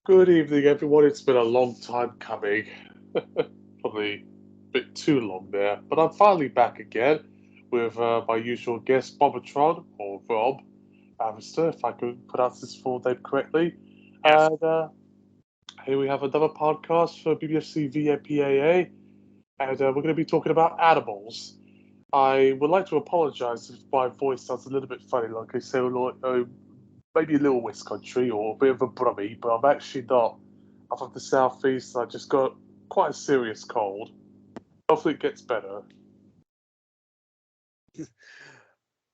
Good evening, everyone. It's been a long time coming. Probably a bit too long there. But I'm finally back again with my usual guest, Bobatron, or Rob Avister, if I could pronounce his full name correctly. Yes. And here we have another podcast for BBFC MPAA. And we're going to be talking about animals. I would like to apologize if my voice sounds a little bit funny, like I say, like, maybe a little West Country or a bit of a brummy, but I'm actually not. I'm from the southeast. I just got quite a serious cold. Hopefully, it gets better.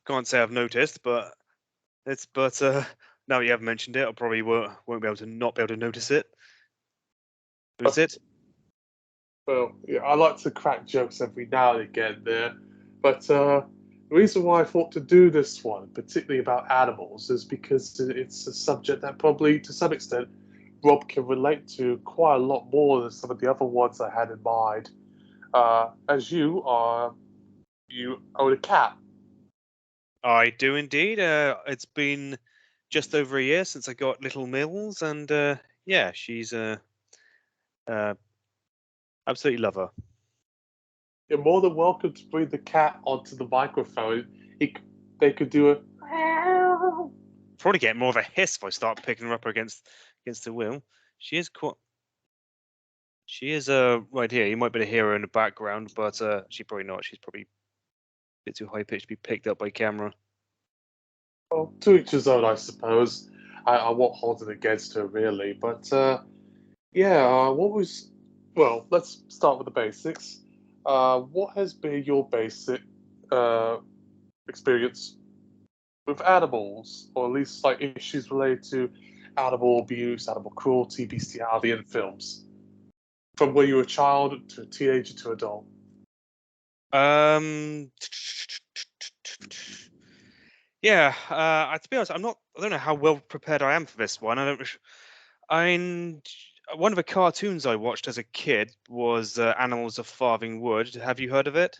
Can't say I've noticed, but now you have mentioned it, I probably won't be able to not be able to notice it. Is But, it? well, yeah, I like to crack jokes every now and again there. But the reason why I thought to do this one, particularly about animals, is because it's a subject that probably, to some extent, Rob can relate to quite a lot more than some of the other ones I had in mind. As you own a cat. I do indeed. It's been just over a year since I got little Mills, and yeah, she's uh, absolutely love her. You're more than welcome to bring the cat onto the microphone. They could do a. Probably get more of a hiss if I start picking her up against the wheel. She is quite. She is right here. You might be able to hear her in the background, but she's probably not. She's probably a bit too high pitched to be picked up by camera. Well, to each his own, I suppose. I won't hold it against her, really. But yeah, what was. Well, let's start with the basics. What has been your basic uh, experience with animals, or at least like issues related to animal abuse, animal cruelty, bestiality in films? From when you were a child to a teenager to adult. Um, yeah. To be honest, I'm not. I don't know how well prepared I am for this one. I don't. And one of the cartoons I watched as a kid was Animals of Farthing Wood. Have you heard of it?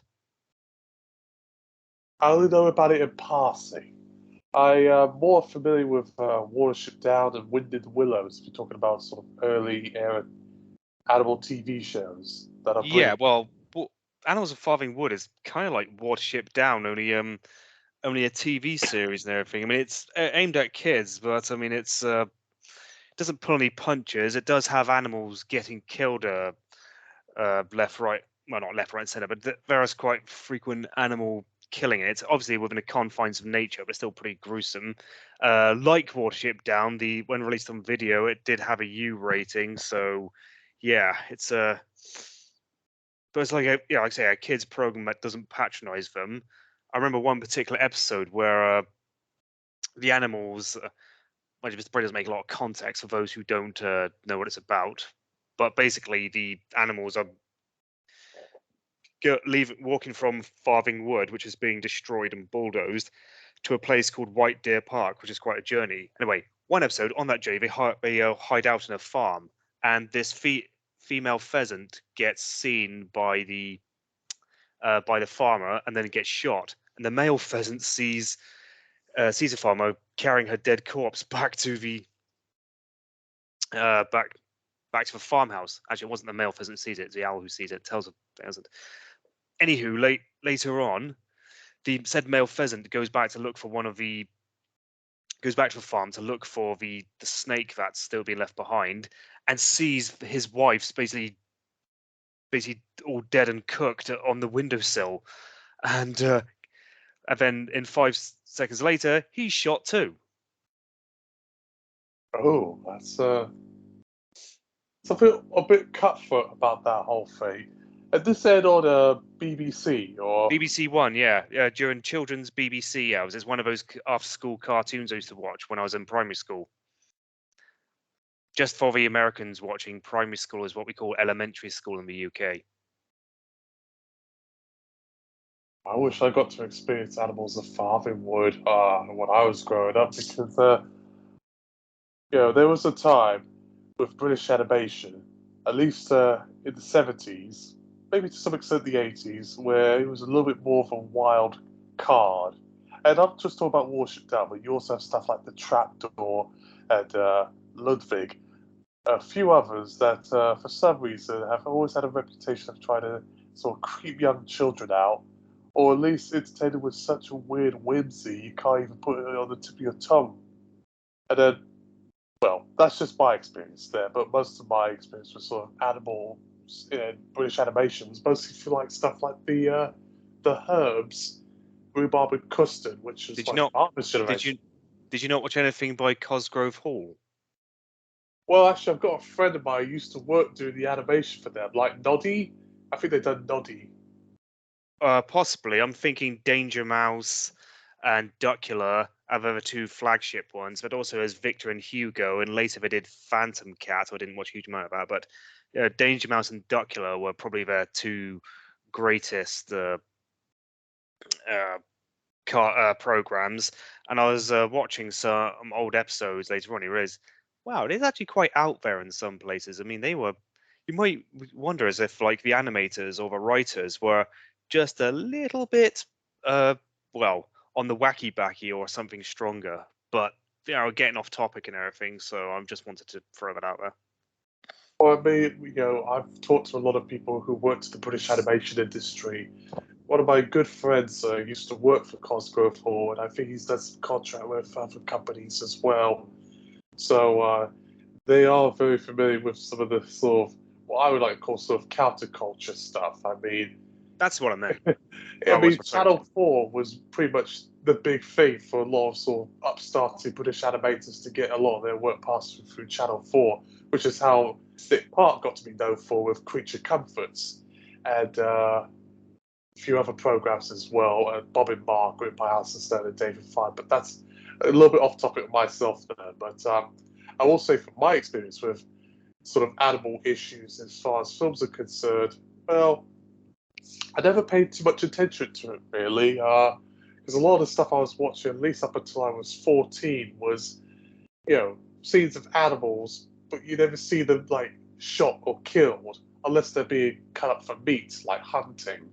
I only know about it in passing. I am more familiar with Watership Down and Wind in the Willows. If you're talking about sort of early era animal TV shows that are Yeah. British. Well, Animals of Farthing Wood is kind of like Watership Down, only a TV series and everything. I mean, it's aimed at kids, but I mean, it doesn't pull any punches. It does have animals getting killed, left, right. Well, not left, right, and centre, but there is quite frequent animal killing. It's obviously within the confines of nature, but still pretty gruesome. Like Watership Down, the when released on video, it did have a U rating. So, yeah, but it's like like I say, a kids program that doesn't patronise them. I remember one particular episode where the animals. Well, this probably doesn't make a lot of context for those who don't know what it's about. But basically, the animals are walking from Farthing Wood, which is being destroyed and bulldozed, to a place called White Deer Park, which is quite a journey. Anyway, one episode on that journey, they hide out in a farm, and this female pheasant gets seen by the farmer, and then gets shot. And the male pheasant sees a farmer carrying her dead corpse back to the back to the farmhouse. Actually, it wasn't the male pheasant who sees it; it's the owl who sees it. Tells the pheasant. Anywho, later on, the said male pheasant goes back to the farm to look for the snake that's still been left behind, and sees his wife's basically all dead and cooked on the windowsill, and then in 5 seconds later he's shot too. Oh, that's something a bit cutthroat about that whole thing. And this aired on BBC or. BBC One, yeah, during children's BBC hours. It's one of those after-school cartoons I used to watch when I was in primary school. Just for the Americans watching, primary school is what we call elementary school in the UK. I wish I got to experience Animals of Farthing Wood when I was growing up because there was a time with British animation, at least in the 70s, maybe to some extent the 80s, where it was a little bit more of a wild card. And I'm just talking about Warship Down, but you also have stuff like The Trapdoor and Ludwig. a few others that, for some reason, have always had a reputation of trying to sort of creep young children out, or at least entertain them with such a weird whimsy you can't even put it on the tip of your tongue. And then, well, that's just my experience there, but most of my experience with sort of animal in British animations mostly feel like stuff like the Herbs, Rhubarb and Custard, which is Did you like not? Martin's Did you? generation. Did you not watch anything by Cosgrove Hall? Well, actually, I've got a friend of mine who used to work doing the animation for them, like Noddy. I think they've done Noddy. Possibly. I'm thinking Danger Mouse and Duckula are the other two flagship ones, but also as Victor and Hugo, and later they did Phantom Cat. I didn't watch a huge amount of that, but Danger Mouse and Duckula were probably their two greatest uh, programs. And I was watching some old episodes later on. He realized, wow, it is actually quite out there in some places. I mean, they were. You might wonder as if like the animators or the writers were just a little bit, uh, well, on the wacky backy or something stronger. But getting off topic and everything. So I just wanted to throw that out there. Well, I mean, I've talked to a lot of people who worked in the British animation industry. One of my good friends used to work for Cosgrove Hall, and I think he's done some contract with other companies as well. So they are very familiar with some of the sort of what I would like to call sort of counterculture stuff. That's what I meant. I I was mean, referring to. Channel 4 was pretty much the big thing for a lot of sort of upstarty British animators to get a lot of their work passed through Channel 4, which is how Nick Park got to be known for with Creature Comforts and a few other programs as well, Bob and Margaret by Alison Stone and David Fine. But that's a little bit off topic of myself there. But I will say from my experience with sort of animal issues as far as films are concerned, well, I never paid too much attention to it really, because a lot of the stuff I was watching, at least up until I was 14, was scenes of animals, but you never see them like shot or killed unless they're being cut up for meat, like hunting.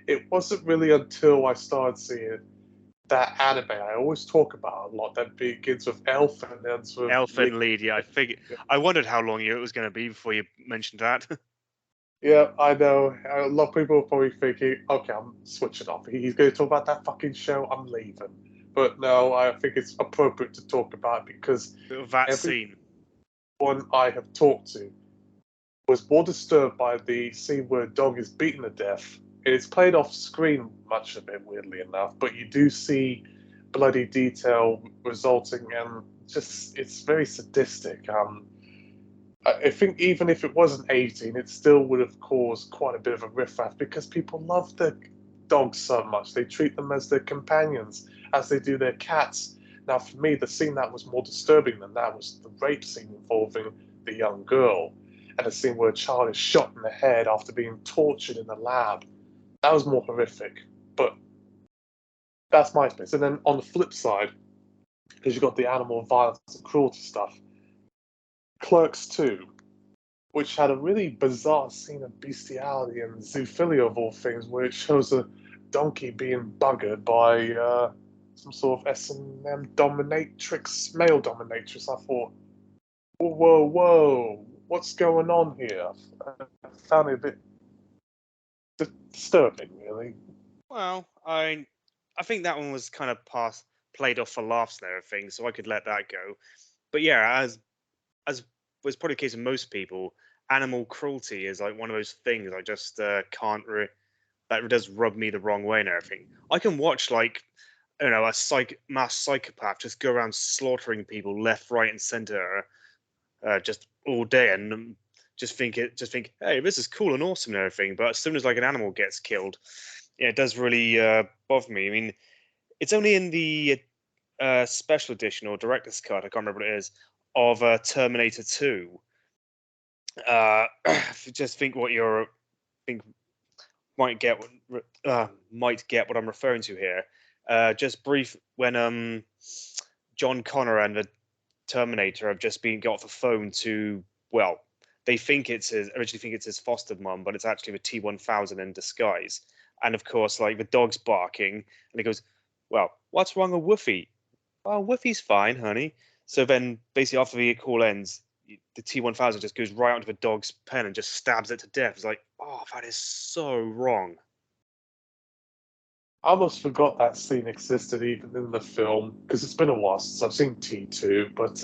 It wasn't really until I started seeing that anime I always talk about a lot that begins with Elf and ends with Lee. Elfin lead, yeah. I wondered how long it was going to be before you mentioned that. Yeah, I know. A lot of people are probably thinking, okay, I'm switching off. He's going to talk about that fucking show. I'm leaving. But no, I think it's appropriate to talk about it because That everyone scene. I have talked to was more disturbed by the scene where a dog is beaten to death. It's played off screen, much of it, weirdly enough, but you do see bloody detail resulting in just, it's very sadistic. I think even if it wasn't 18, it still would have caused quite a bit of a riffraff because people love their dogs so much. They treat them as their companions, as they do their cats. Now, for me, the scene that was more disturbing than that was the rape scene involving the young girl and a scene where a child is shot in the head after being tortured in the lab. That was more horrific, but that's my experience. And then on the flip side, because you've got the animal violence and cruelty stuff, Clerks 2, which had a really bizarre scene of bestiality and zoophilia of all things, where it shows a donkey being buggered by some sort of S&M dominatrix, male dominatrix. I thought, whoa, whoa, what's going on here? I found it a bit disturbing, really. Well, I think that one was kind of played off for laughs and everything, so I could let that go. But yeah, as was probably the case of most people, animal cruelty is like one of those things I just can't. That does rub me the wrong way and everything. I can watch like a mass psychopath just go around slaughtering people left, right, and center, just all day, and just think, hey, this is cool and awesome and everything. But as soon as like an animal gets killed, yeah, it does really bother me. I mean, it's only in the special edition or director's cut, I can't remember what it is, of Terminator 2. Just think what you're think might get what I'm referring to here. Just brief when John Connor and the Terminator have just been got off the phone to, well, they originally think it's his foster mum, but it's actually the T-1000 in disguise. And of course, like the dog's barking, and he goes, "Well, what's wrong with Woofy?" "Oh, Woofy's fine, honey." So then, basically, after the call ends, the T-1000 just goes right onto the dog's pen and just stabs it to death. It's like, oh, that is so wrong. I almost forgot that scene existed even in the film because it's been a while since I've seen T2. But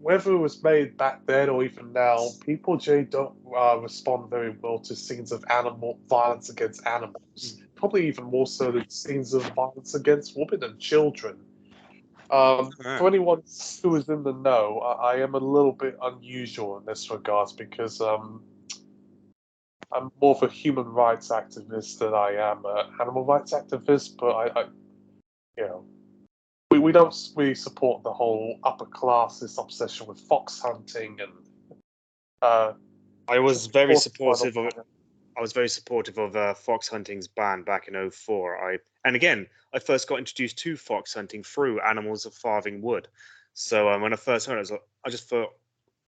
whether it was made back then or even now, people generally don't respond very well to scenes of animal violence against animals. Probably even more so than scenes of violence against women and children. For anyone who is in the know, I am a little bit unusual in this regard because I'm more of a human rights activist than I am an animal rights activist. But you know, we don't really support the whole upper classes obsession with fox hunting and I was very just supportive of it. I was very supportive of fox hunting's ban back in 2004. And again, I first got introduced to fox hunting through Animals of Farthing Wood. So when I first heard it, I just thought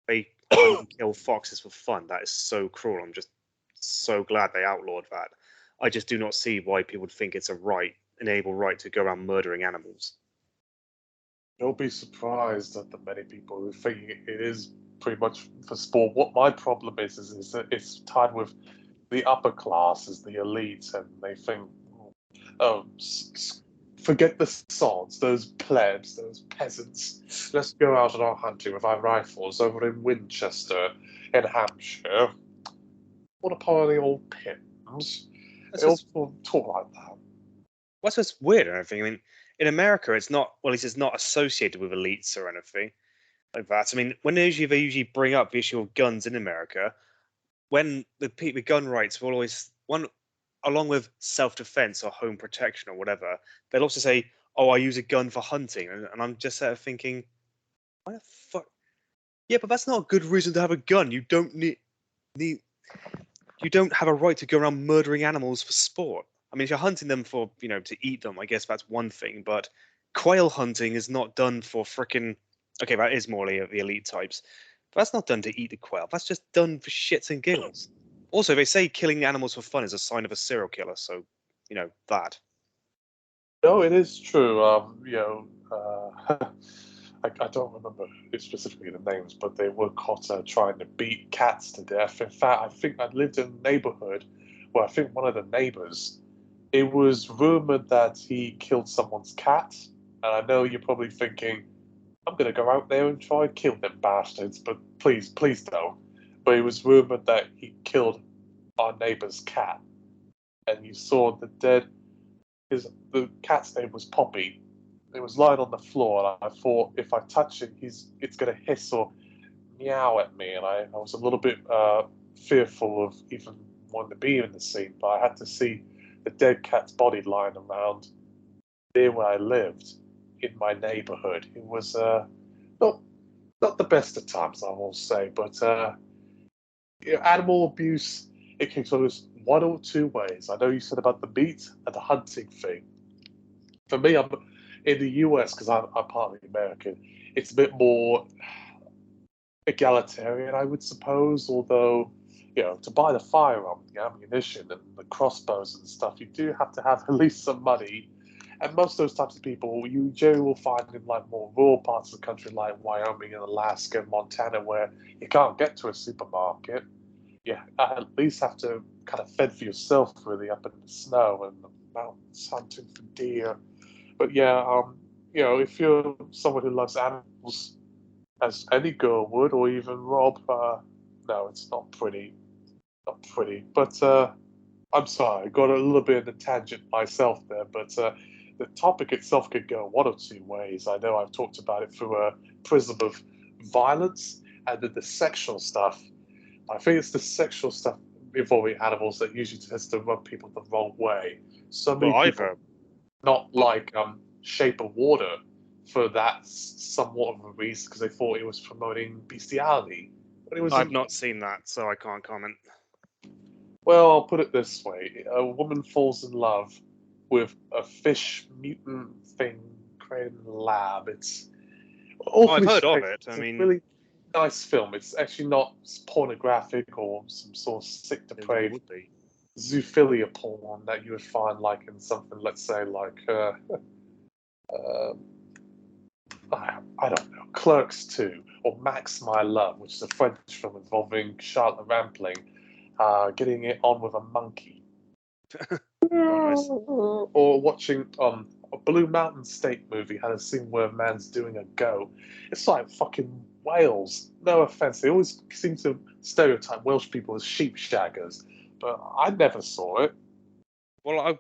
they hunt and kill foxes for fun. That is so cruel. I'm just so glad they outlawed that. I just do not see why people would think it's an able right to go around murdering animals. You'll be surprised at the many people who think it is pretty much for sport. What my problem is that it's tied with the upper classes, the elites, and they think, oh, forget the sods, those plebs, those peasants. Let's go out on our hunting with our rifles over in Winchester, in Hampshire. What a pile of old pins. They all talk like that. What's just weird and everything? I mean, in America, it's not, well, it's not associated with elites or anything like that. I mean, when they usually bring up the issue of guns in America, when the gun rights will always one along with self-defense or home protection or whatever, they'll also say, "Oh, I use a gun for hunting," and I'm just thinking, "Why the fuck?" Yeah, but that's not a good reason to have a gun. You don't need you don't have a right to go around murdering animals for sport. I mean, if you're hunting them for, to eat them, I guess that's one thing. But quail hunting is not done for frickin'. Okay, that is more the elite types. But that's not done to eat the quail. That's just done for shits and giggles. Also, they say killing animals for fun is a sign of a serial killer. So, that. No, it is true. I don't remember specifically the names, but they were caught trying to beat cats to death. In fact, I think I lived in a neighborhood where I think one of the neighbors, it was rumored that he killed someone's cat. And I know you're probably thinking, I'm going to go out there and try and kill them bastards, but please, please don't. But it was rumored that he killed our neighbor's cat. And you saw the cat's name was Poppy. It was lying on the floor, and I thought if I touch it, it's going to hiss or meow at me, and I was a little bit fearful of even wanting to be in the scene. But I had to see the dead cat's body lying around near where I lived in my neighborhood. It was not the best of times, I will say, but animal abuse, it can go one or two ways. I know you said about the meat and the hunting thing. For me, I'm in the US because I'm partly American. It's a bit more egalitarian, I would suppose. Although, to buy the firearm, the ammunition, and the crossbows and stuff, you do have to have at least some money. And most of those types of people, you generally will find in like more rural parts of the country, like Wyoming and Alaska and Montana, where you can't get to a supermarket. You at least have to kind of fend for yourself, really, up in the snow and the mountains, hunting for deer. But yeah, if you're someone who loves animals, as any girl would, or even Rob, no, it's not pretty, not pretty. But I'm sorry, I got a little bit of a tangent myself there. But the topic itself could go one or two ways. I know I've talked about it through a prism of violence and then the sexual stuff. I think it's the sexual stuff involving animals that usually tends to rub people the wrong way. So many Well, people not like Shape of Water for that somewhat of a reason because they thought it was promoting bestiality. But it was, I've not seen that, so I can't comment. well, I'll put it this way: a woman falls in love with a fish mutant thing created in the lab. It's I've awfully heard of strange. it. I It's a mean, really nice film. It's actually not pornographic or some sort of sick, it depraved would be. zoophilia porn that you would find like in something, let's say, like I don't know, Clerks 2 or Max My Love, which is a French film involving Charlotte Rampling getting it on with a monkey. Oh, nice. Or watching a Blue Mountain State movie had a scene where a man's doing a go. It's like fucking Wales. No offense, they always seem to stereotype Welsh people as sheep shaggers, but I never saw it. Well, of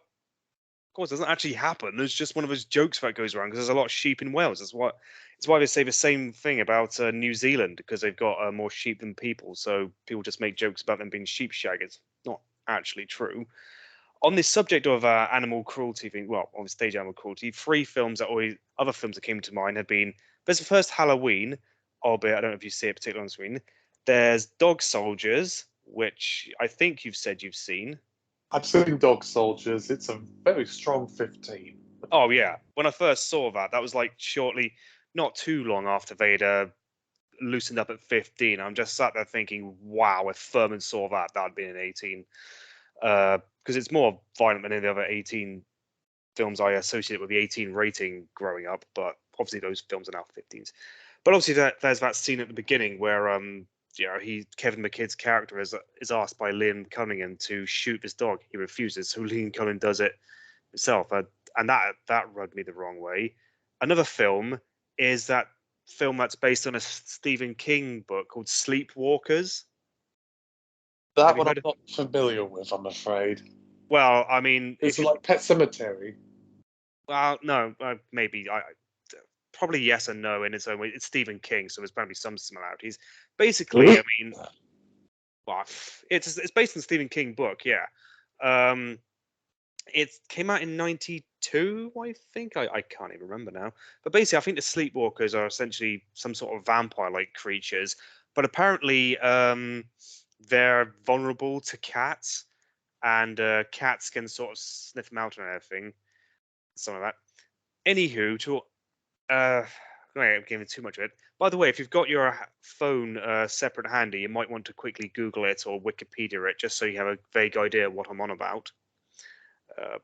course, it doesn't actually happen. There's just one of those jokes that goes around because there's a lot of sheep in Wales. It's why they say the same thing about New Zealand, because they've got more sheep than people. So people just make jokes about them being sheep shaggers. Not actually true. On this subject of animal cruelty thing, well, on stage animal cruelty, other films that came to mind have been, there's the first Halloween, albeit I don't know if you see it particularly on screen. There's Dog Soldiers, which I think you've said you've seen. I've seen Dog Soldiers. It's a very strong 15. Oh yeah, when I first saw that, that was like shortly, not too long after they'd loosened up at 15. I'm just sat there thinking, wow, if Furman saw that, that'd be an 18. Because it's more violent than any other 18 films I associate with the 18 rating growing up, but obviously those films are now 15s. But obviously there's that scene at the beginning where Kevin McKidd's character is asked by Liam Cunningham to shoot this dog. He refuses, so Liam Cunningham does it himself, and that rubbed me the wrong way. Another film is that film that's based on a Stephen King book called Sleepwalkers. That one I'm not familiar with, I'm afraid. Well, I mean, It's like Pet Cemetery. Well, no, maybe probably yes and no in its own way. It's Stephen King, so there's bound to be some similarities. Basically, I mean, well, it's based on a Stephen King book, yeah. It came out in '92, I think. I can't even remember now. But basically, I think the Sleepwalkers are essentially some sort of vampire-like creatures, but apparently they're vulnerable to cats, and cats can sort of sniff them out and everything. Some of that. Anywho, I'm giving too much of it. By the way, if you've got your phone separate handy, you might want to quickly Google it or Wikipedia it, just so you have a vague idea of what I'm on about. I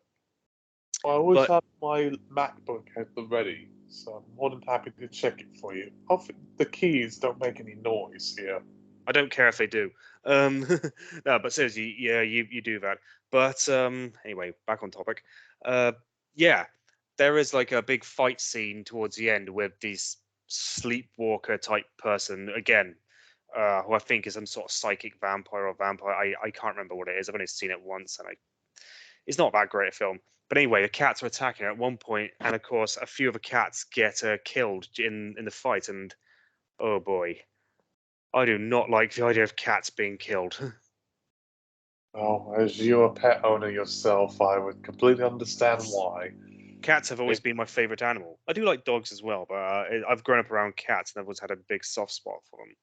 always But have my MacBook at the ready, so I'm more than happy to check it for you. Hopefully, the keys don't make any noise here. I don't care if they do. No, but seriously, yeah, you do that. But anyway, back on topic. Yeah, there is like a big fight scene towards the end with this sleepwalker type person again, who I think is some sort of psychic vampire or vampire. I can't remember what it is. I've only seen it once, and it's not that great a film. But anyway, the cats are attacking her at one point, and of course, a few of the cats get killed in the fight, and oh boy. I do not like the idea of cats being killed. Oh, as you're a pet owner yourself, I would completely understand why. Cats have always been my favorite animal. I do like dogs as well, but I've grown up around cats and I've always had a big soft spot for them.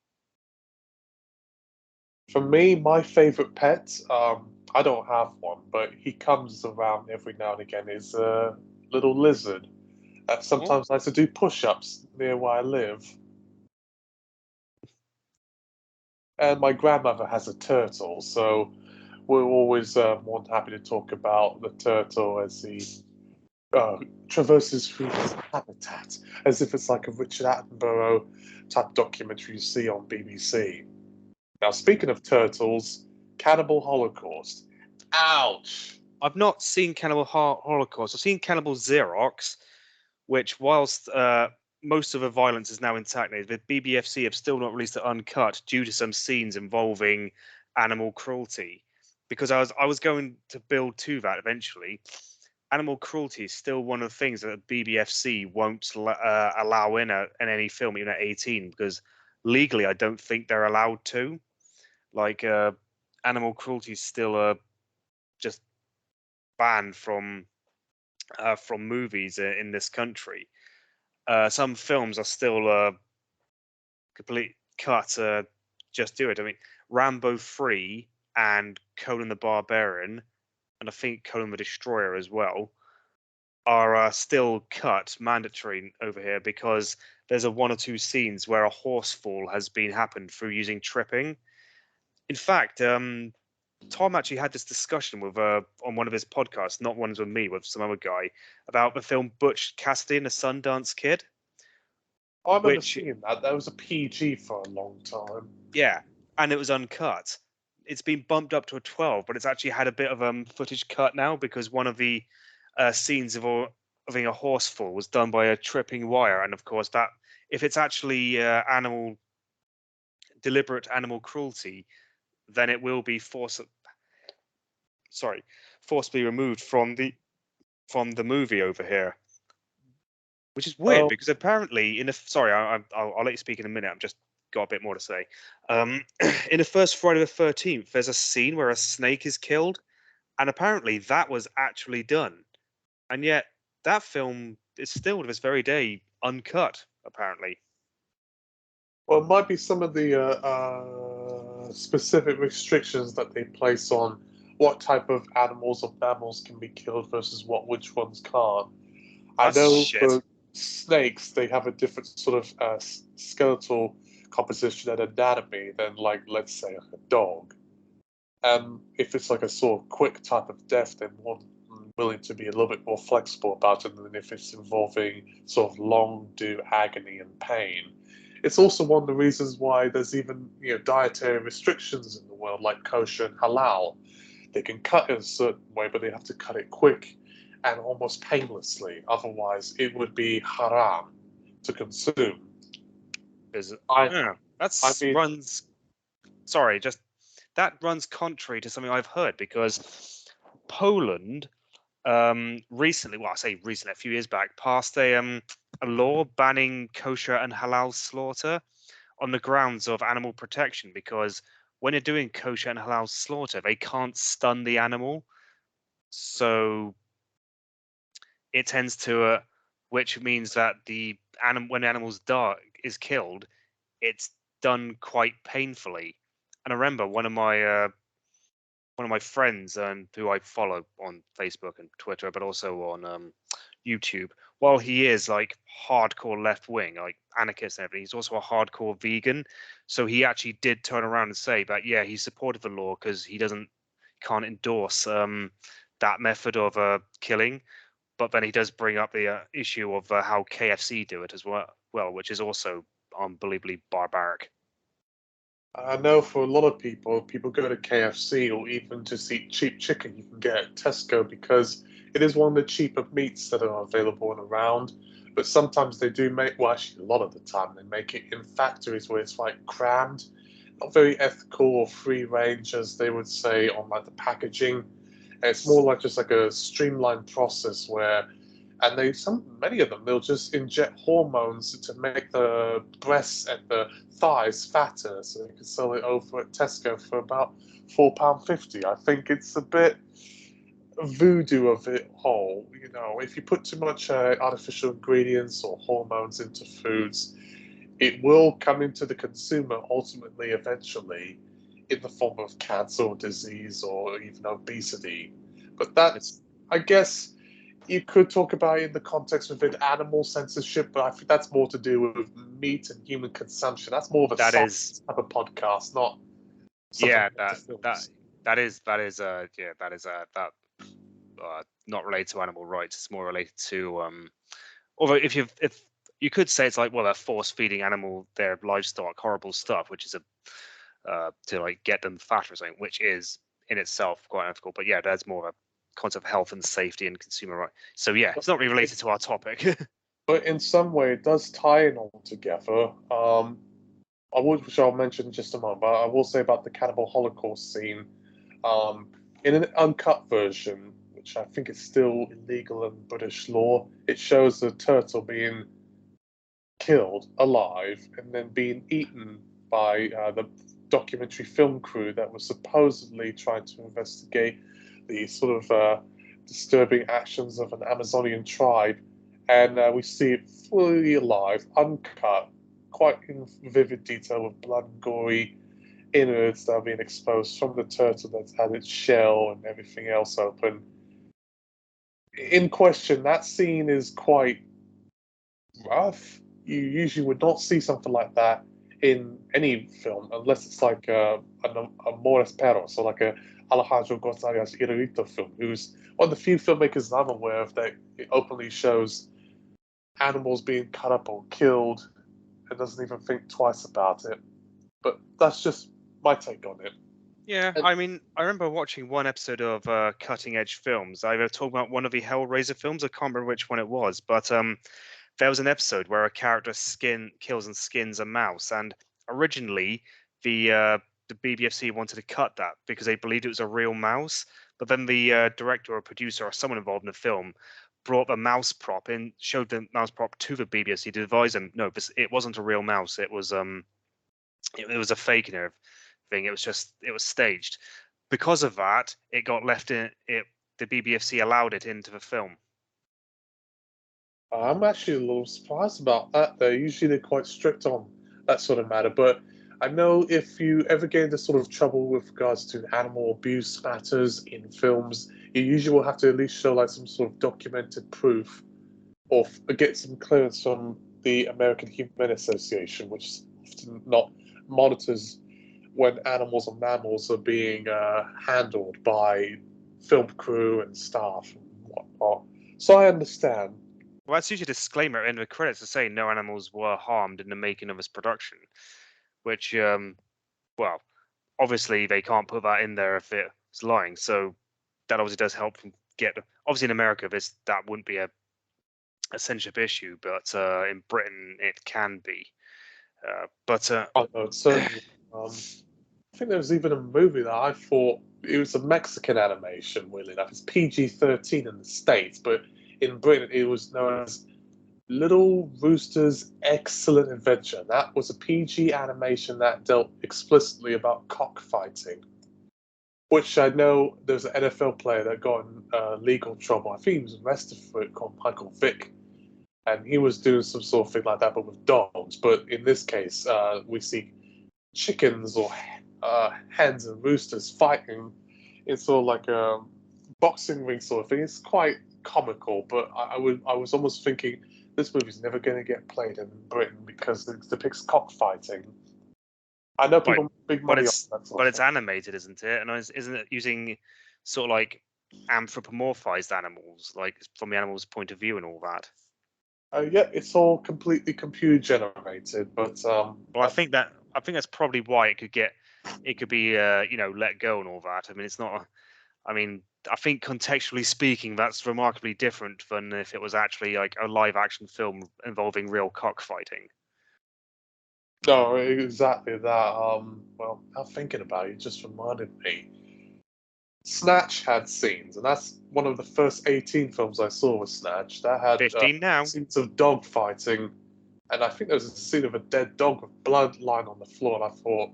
For me, my favorite pet, I don't have one, but he comes around every now and again, is a little lizard. Oh, Sometimes I like to do push-ups near where I live. And my grandmother has a turtle, so we're always more than happy to talk about the turtle as he traverses through his habitat, as if it's like a Richard Attenborough type documentary you see on BBC. Now, speaking of turtles, Cannibal Holocaust. Ouch! I've not seen Cannibal Holocaust. I've seen Cannibal Xerox, which, whilst most of the violence is now intact, the BBFC have still not released it uncut due to some scenes involving animal cruelty. Because I was going to build to that eventually. Animal cruelty is still one of the things that the BBFC won't allow in any film, even at 18, because legally I don't think they're allowed to. Like, animal cruelty is still just banned from movies in this country. Some films are still complete cut. Just do it. I mean, Rambo 3 and Conan the Barbarian, and I think Conan the Destroyer as well, are still cut mandatory over here because there's a one or two scenes where a horse fall has been happened through using tripping. In fact, Tom actually had this discussion with on one of his podcasts, not ones with me, with some other guy, about the film Butch Cassidy and the Sundance Kid, I remember which, seeing that. That was a PG for a long time. yeah, and it was uncut. It's been bumped up to a 12, but it's actually had a bit of footage cut now because one of the scenes of having a horse fall was done by a tripping wire, and of course that if it's actually deliberate animal cruelty, then it will be forcibly removed from the movie over here, which is weird Well, because apparently I'll let you speak in a minute. I've just got a bit more to say. In the first Friday the 13th, there's a scene where a snake is killed, and apparently that was actually done, and yet that film is still to this very day uncut. Apparently, well, it might be some of the specific restrictions that they place on what type of animals or mammals can be killed versus which ones can't. I that's know shit. for snakes, they have a different sort of skeletal composition and anatomy than, like, let's say, a dog. And if it's like a sort of quick type of death, they're more willing to be a little bit more flexible about it than if it's involving sort of long due agony and pain. It's also one of the reasons why there's even dietary restrictions in the world, like kosher and halal. They can cut in a certain way, but they have to cut it quick and almost painlessly. Otherwise, it would be haram to consume. Is it? I Yeah, I mean, that runs contrary to something I've heard because Poland recently, well, I say recently, a few years back, passed a law banning kosher and halal slaughter on the grounds of animal protection because when you're doing kosher and halal slaughter, they can't stun the animal, so it tends to, which means that when the animal's is killed, it's done quite painfully. And I remember one of my friends who I follow on Facebook and Twitter, but also on YouTube. While he is like hardcore left wing, like anarchist and everything, he's also a hardcore vegan. So he actually did turn around and say that yeah, he supported the law because he can't endorse that method of killing. But then he does bring up the issue of how KFC do it as well, which is also unbelievably barbaric. I know for a lot of people go to KFC or even just eat cheap chicken you can get at Tesco because it is one of the cheaper meats that are available and around. But sometimes they do make, well, actually, a lot of the time, they make it in factories where it's like crammed, not very ethical or free range, as they would say on like the packaging. And it's more like just like a streamlined process where, and many of them, they'll just inject hormones to make the breasts and the thighs fatter, so they can sell it over at Tesco for about £4.50. I think it's a bit voodoo of it whole. If you put too much artificial ingredients or hormones into foods, it will come into the consumer ultimately, eventually, in the form of cancer or disease or even obesity. But It's that's, I guess, you could talk about it in the context within animal censorship, but I think that's more to do with meat and human consumption. That's more of a that is science type of podcast, not something yeah related to that that films. that is yeah that is that not related to animal rights. It's more related to although if you could say it's like well they're force feeding animal their livestock horrible stuff, which is a to like get them fat or something, which is in itself quite unethical. But yeah, that's more of a concept of health and safety and consumer right. So yeah, But it's not really it, related to our topic. but in some way, it does tie in all together. Which I'll mention in just a moment, but I will say about the Cannibal Holocaust scene. Um, in an uncut version, which I think is still illegal in British law, it shows the turtle being killed alive and then being eaten by the documentary film crew that was supposedly trying to investigate the sort of disturbing actions of an Amazonian tribe. And we see it fully alive, uncut, quite in vivid detail with blood and gory innards that are being exposed from the turtle that's had its shell and everything else open. In question, that scene is quite rough. You usually would not see something like that in any film unless it's like a Amores Perros or like a Alejandro González Iñárritu film, who's one of the few filmmakers I'm aware of that openly shows animals being cut up or killed and doesn't even think twice about it. But that's just my take on it. Yeah, And, I mean, I remember watching one episode of Cutting Edge Films. I was talking about one of the Hellraiser films. I can't remember which one it was, but there was an episode where a character kills and skins a mouse, and originally the BBFC wanted to cut that because they believed it was a real mouse. But then the director or producer or someone involved in the film brought the mouse prop in, showed the mouse prop to the BBFC to advise them, no, it wasn't a real mouse. It was it was a fake and everything. It was staged. Because of that, it got left in it. The BBFC allowed it into the film. I'm actually a little surprised about that. They're quite strict on that sort of matter. But I know if you ever get into sort of trouble with regards to animal abuse matters in films, you usually will have to at least show like some sort of documented proof or get some clearance from the American Humane Association, which often not monitors when animals or mammals are being handled by film crew and staff and whatnot. So I understand. Well, that's usually a disclaimer in the credits to say no animals were harmed in the making of this production, which, well, obviously they can't put that in there if it's lying. So that obviously does help them get. Obviously, in America, that wouldn't be a censorship issue, but in Britain it can be. But Oh, no, certainly. I think there was even a movie that I thought it was a Mexican animation, weirdly enough. It's PG-13 in the States, but in Britain it was known as Little Rooster's Excellent Adventure. That was a PG animation that dealt explicitly about cockfighting, which I know there's an NFL player that got in legal trouble. I think he was arrested for it, called Michael Vick, and he was doing some sort of thing like that, but with dogs. But in this case, we see chickens or hens and roosters fighting in sort of like a boxing ring sort of thing. It's quite comical, but I was almost thinking this movie's never going to get played in Britain because it depicts cockfighting. I know but people make big but money on it's that sort but of it's thing. animated, isn't it? And isn't it using sort of like anthropomorphized animals, like from the animal's point of view and all that? Yeah, it's all completely computer generated, but Well, I think that's probably why it could be let go and all that. I mean, it's not. I mean, I think contextually speaking, that's remarkably different than if it was actually like a live action film involving real cockfighting. no, exactly that. Well, now thinking about it, it just reminded me. Snatch had scenes, and that's one of the first 18 films I saw with Snatch. That had 15 now. scenes of dog fighting, and I think there was a scene of a dead dog with blood lying on the floor, and I thought,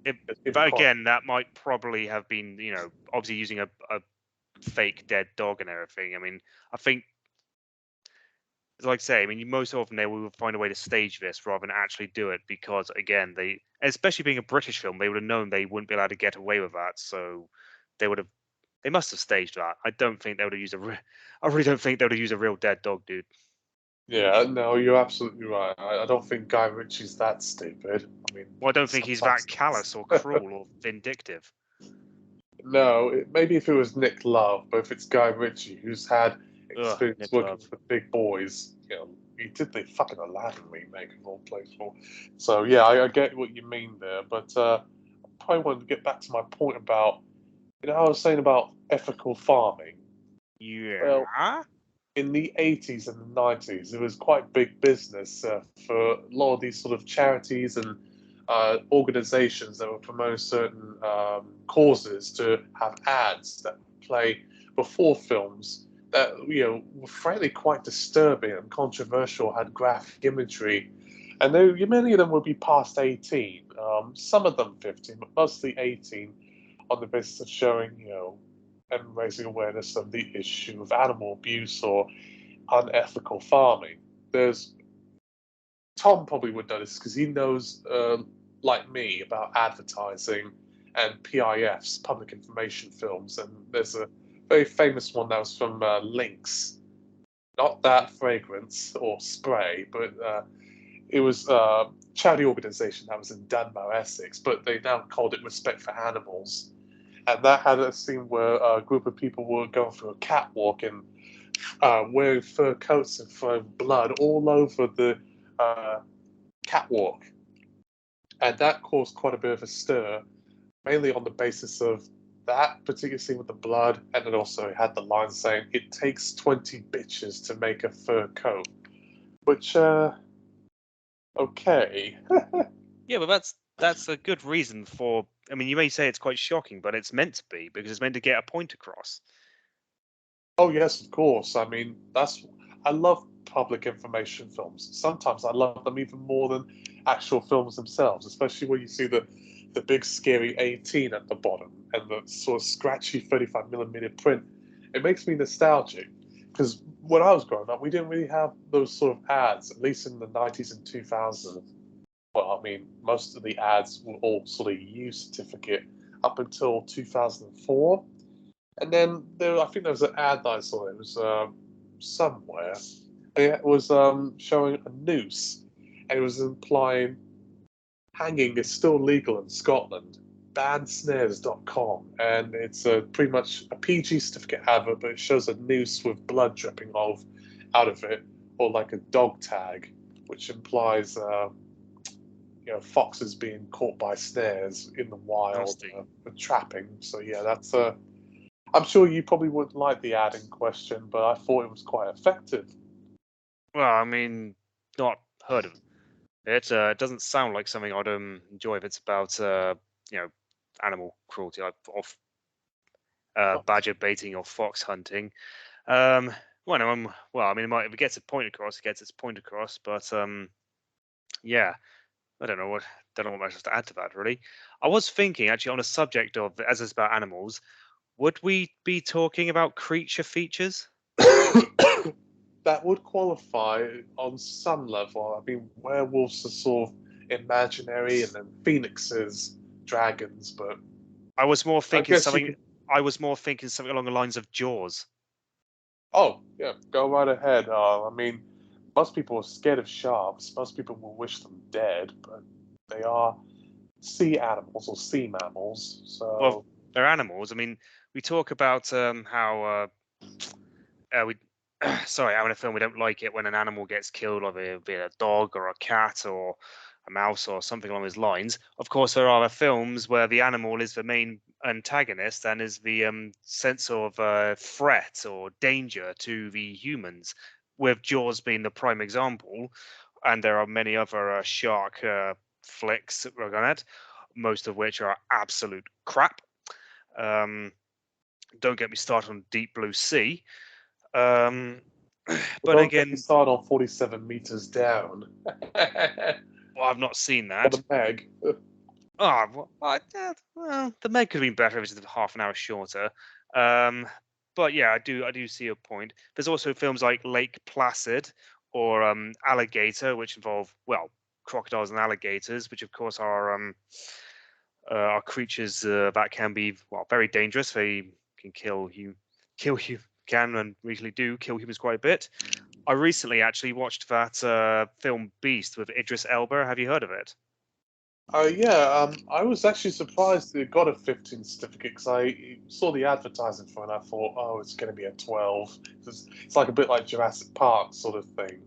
it's gonna be But quite. again, that might probably have been, obviously using a fake dead dog and everything. I mean, I think, like I say, I mean, most often they will find a way to stage this rather than actually do it because, again, especially being a British film, they would have known they wouldn't be allowed to get away with that. So they must have staged that. I don't think they would have used I really don't think they would have used a real dead dog, dude. Yeah, no, you're absolutely right. I don't think Guy Ritchie's that stupid. I mean, Well, I don't think he's that sometimes. callous or cruel or vindictive. No, maybe if it was Nick Love, but if it's Guy Ritchie, who's had Ugh, experience Nick working Love. with big boys, he did the fucking Aladdin remake of all places. So yeah, I get what you mean there, but I probably wanted to get back to my point about, I was saying about ethical farming. Well, Yeah. in the 80s and the 90s, it was quite big business for a lot of these sort of charities and organizations that were promoting certain causes to have ads that play before films that were frankly quite disturbing and controversial, had graphic imagery, and many of them would be past 18. Some of them 15, but mostly 18, on the basis of showing and raising awareness of the issue of animal abuse or unethical farming. There's Tom probably would know this because he knows, like me, about advertising and PIFs, public information films. And there's a very famous one that was from Lynx, not that fragrance or spray, but it was a charity organisation that was in Dunmow, Essex, but they now called it Respect for Animals. And that had a scene where a group of people were going through a catwalk and wearing fur coats and throwing blood all over the catwalk, and that caused quite a bit of a stir, mainly on the basis of that particular scene with the blood, and then also it had the line saying, "It takes 20 bitches to make a fur coat," which, okay. Yeah, but that's a good reason for. I mean, you may say it's quite shocking, but it's meant to be because it's meant to get a point across. Oh yes, of course. I mean, I love public information films. Sometimes I love them even more than actual films themselves, especially when you see the big scary 18 at the bottom and the sort of scratchy 35mm print. It makes me nostalgic because when I was growing up, we didn't really have those sort of ads, at least in the 90s and 2000s. Well, I mean, most of the ads were all sort of U certificate up until 2004. And then I think there was an ad that I saw. It was somewhere. It was showing a noose, and it was implying hanging is still legal in Scotland. Bansnares.com, and it's pretty much a PG certificate advert, but it shows a noose with blood dripping out of it, or like a dog tag, which implies foxes being caught by snares in the wild Nasty. for trapping. So yeah, that's I'm sure you probably wouldn't like the ad in question, but I thought it was quite effective. Well, I mean, not heard of it. It doesn't sound like something I'd enjoy if it's about you know animal cruelty, like off badger baiting or fox hunting. Um, well, no, well, I mean, if it gets a point across, it gets its point across. But yeah, I don't know what much else to add to that really. I was thinking actually on a subject of as it's about animals, would we be talking about creature features? That would qualify on some level. I mean, werewolves are sort of imaginary, and then phoenixes, dragons. But I was more I thinking guess you something. could. I was more thinking something along the lines of Jaws. Oh, yeah, go right ahead. I mean, most people are scared of sharks. Most people will wish them dead, but they are sea animals or sea mammals. Well, So, they're animals. I mean, we talk about how we. Sorry, how in a film we don't like it when an animal gets killed, or be it a dog or a cat or a mouse or something along those lines. Of course, there are films where the animal is the main antagonist and is the sense of threat or danger to the humans. With Jaws being the prime example, and there are many other shark flicks that we're going at, most of which are absolute crap. Um, don't get me started on Deep Blue Sea. Um, but but don't get me again, started on 47 meters down. well, I've not seen Or that. the Meg. Oh, well, the Meg could have been better if it was half an hour shorter. Um, but yeah, I do see your point. There's also films like Lake Placid or Alligator, which involve crocodiles and alligators, which of course are creatures that can be very dangerous. They can kill you can and usually do kill humans quite a bit. I recently actually watched that film Beast with Idris Elba. Have you heard of it? Yeah, I was actually surprised it got a 15 certificate because I saw the advertising for it and I thought, oh, it's going to be a 12. It's like a bit like Jurassic Park sort of thing.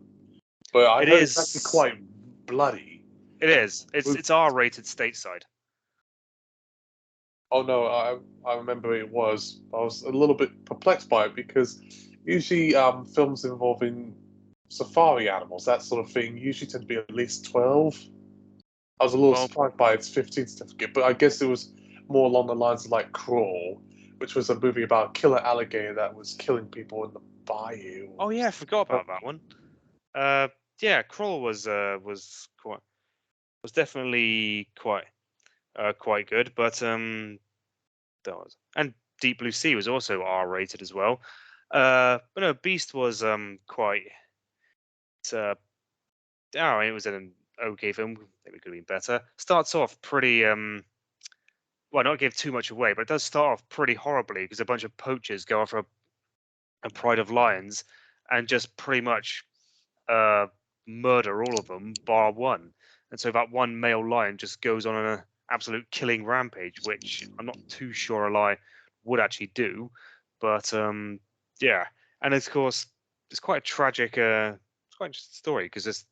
But I It heard it's actually is. quite bloody. It And is. It's R-rated stateside. oh no, I remember it was. I was a little bit perplexed by it because usually films involving safari animals, that sort of thing, usually tend to be at least 12. I was a little Well, surprised by its 15 certificate, but I guess it was more along the lines of like Crawl, which was a movie about a killer alligator that was killing people in the bayou. oh yeah, I forgot about that one. Uh, yeah, Crawl was definitely quite good, but that was and Deep Blue Sea was also R-rated as well. But no, Beast was quite. Uh, oh, it was an okay film. Maybe it could have been better. Starts off pretty well, not give too much away, but it does start off pretty horribly because a bunch of poachers go after a pride of lions and just pretty much uh, murder all of them bar one. And so that one male lion just goes on an absolute killing rampage, which I'm not too sure a lion would actually do. But yeah, and of course, it's quite a tragic, it's quite a interesting story because this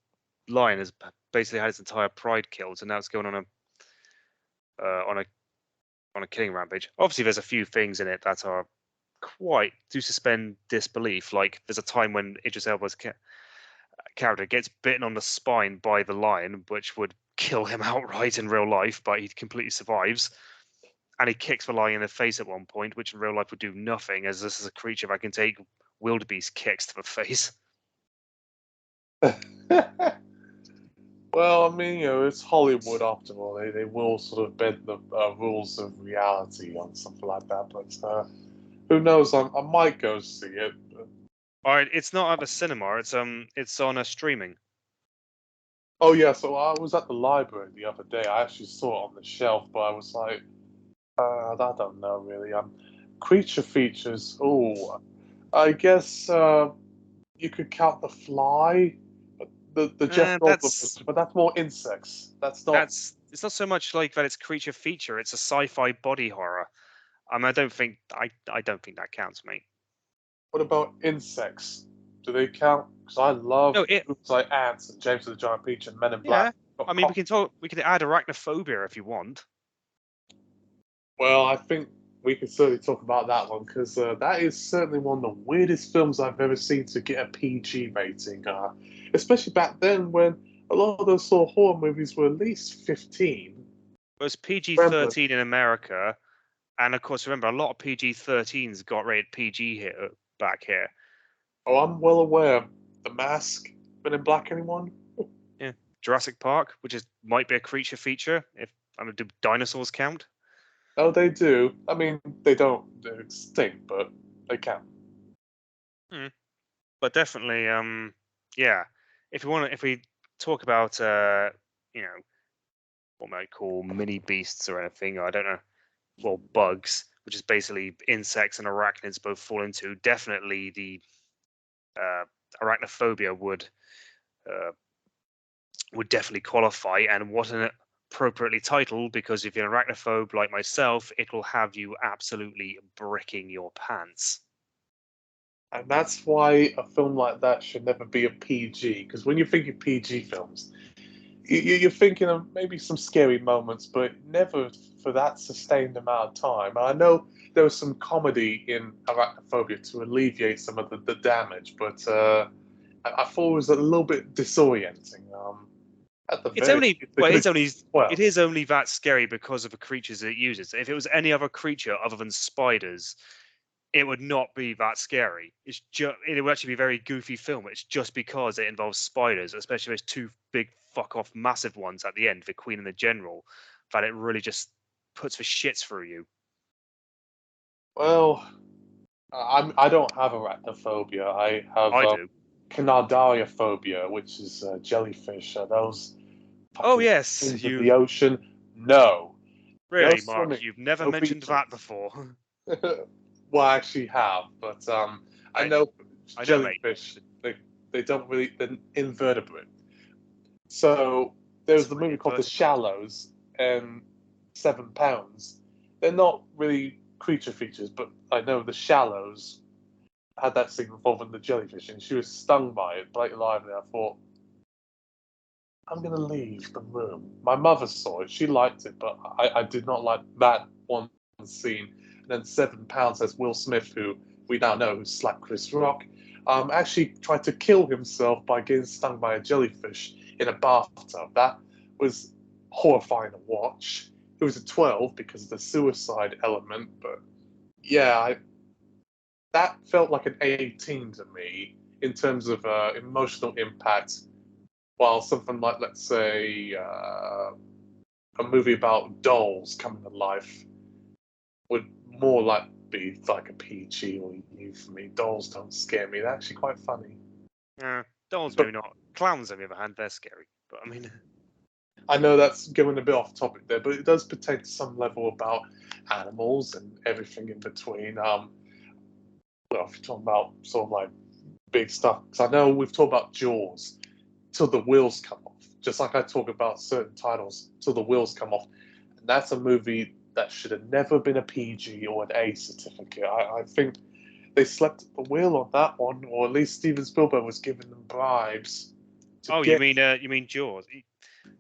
lion has basically had its entire pride killed, and now it's going on a killing rampage. Obviously, there's a few things in it that are quite do suspend disbelief. Like there's a time when Idris Elba's character gets bitten on the spine by the lion, which would kill him outright in real life, but he completely survives. And he kicks the lion in the face at one point, which in real life would do nothing, as this is a creature that can take wildebeest kicks to the face. Well, I mean, it's Hollywood after all. They will sort of bend the rules of reality on something like that. But who knows? I might go see it. All right, it's not at the cinema. It's on a streaming. Oh yeah, so I was at the library the other day. I actually saw it on the shelf, but I was like, I don't know really. Creature features. Oh, I guess you could count the Fly, the Jeff Goldblum, but that's more insects. That's not. It's not so much like that. It's creature feature. It's a sci-fi body horror. I don't think that counts, mate. What about insects? Do they count? Because I love No, movies like Ants and James and the Giant Peach and Men in yeah. Black. I mean, we can add arachnophobia if you want. Well, I think we could certainly talk about that one because that is certainly one of the weirdest films I've ever seen to get a PG rating. Especially back then when a lot of those sort of horror movies were at least 15. It was PG-13 in America, and of course, remember, a lot of PG-13s got rated PG here back here. Oh, I'm well aware. The Mask, Men in Black, anyone? Yeah, Jurassic Park, which might be a creature feature. Do dinosaurs count? Oh, they do. I mean, they're extinct, but they count. But definitely, yeah. If we talk about, what might call mini beasts or anything, I don't know. Well, bugs, which is basically insects and arachnids both fall into. Definitely, the arachnophobia would definitely qualify. And what an appropriately titled, because if you're an arachnophobe like myself, it will have you absolutely bricking your pants. And that's why a film like that should never be a PG. Because when you're thinking PG films, you're thinking of maybe some scary moments, but never for that sustained amount of time. And I know there was some comedy in Arachnophobia to alleviate some of the damage, but I thought it was a little bit disorienting. At the It's very only least, well, well, it is only that scary because of the creatures it uses. If it was any other creature other than spiders, it would not be that scary. It would actually be a very goofy film. It's just because it involves spiders, especially those two big fuck off massive ones at the end, the Queen and the General, that it really just puts the shits through you. well, I don't have arachnophobia. I have I do. canardiophobia, which is jellyfish. Those Oh fucking yes, things of the you ocean. No, no really, Mark. swimming, You've never no mentioned beaches. that before. Well, I actually have, but I know I know, mate. jellyfish. They don't really they're invertebrate. So there's the movie called The Invertebrate. Shallows and 7 Pounds. They're not really creature features, but I know The Shallows had that scene involving the jellyfish, and she was stung by it, blatantly lively. I thought, I'm gonna leave the room. My mother saw it; she liked it, but I did not like that one scene. And then 7 Pounds has Will Smith, who we now know who slapped Chris Rock, actually tried to kill himself by getting stung by a jellyfish in a bathtub. That was horrifying to watch. It was a 12 because of the suicide element, but yeah, that felt like an 18 to me in terms of emotional impact. While something like, let's say, a movie about dolls coming to life would more like be like a PG or U for me. Dolls don't scare me; they're actually quite funny. Dolls But maybe not. Clowns, on the other hand, they're scary. But I mean, I know that's going a bit off topic there, but it does pertain to some level about animals and everything in between. Well, if you're talking about sort of like big stuff, because I know we've talked about Jaws till the wheels come off, just like I talk about certain titles till the wheels come off. And that's a movie that should have never been a PG or an A certificate. I think they slept at the wheel on that one, or at least Steven Spielberg was giving them bribes to oh, get. you mean Jaws?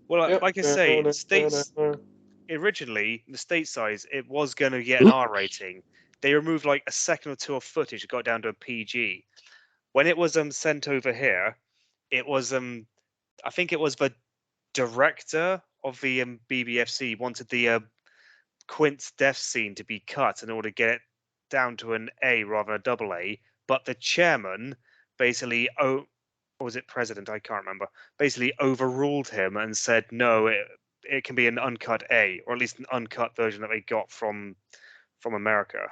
Well, Yep. like I say, originally the state size it was going to get an R rating. They removed like a second or two of footage, it got down to a PG. When it was sent over here, it was I think it was the director of the BBFC wanted the Quint's death scene to be cut in order to get it down to an A rather than a double A. But the chairman basically, or was it president? I can't remember. Basically overruled him and said no, it can be an uncut A, or at least an uncut version that they got from America.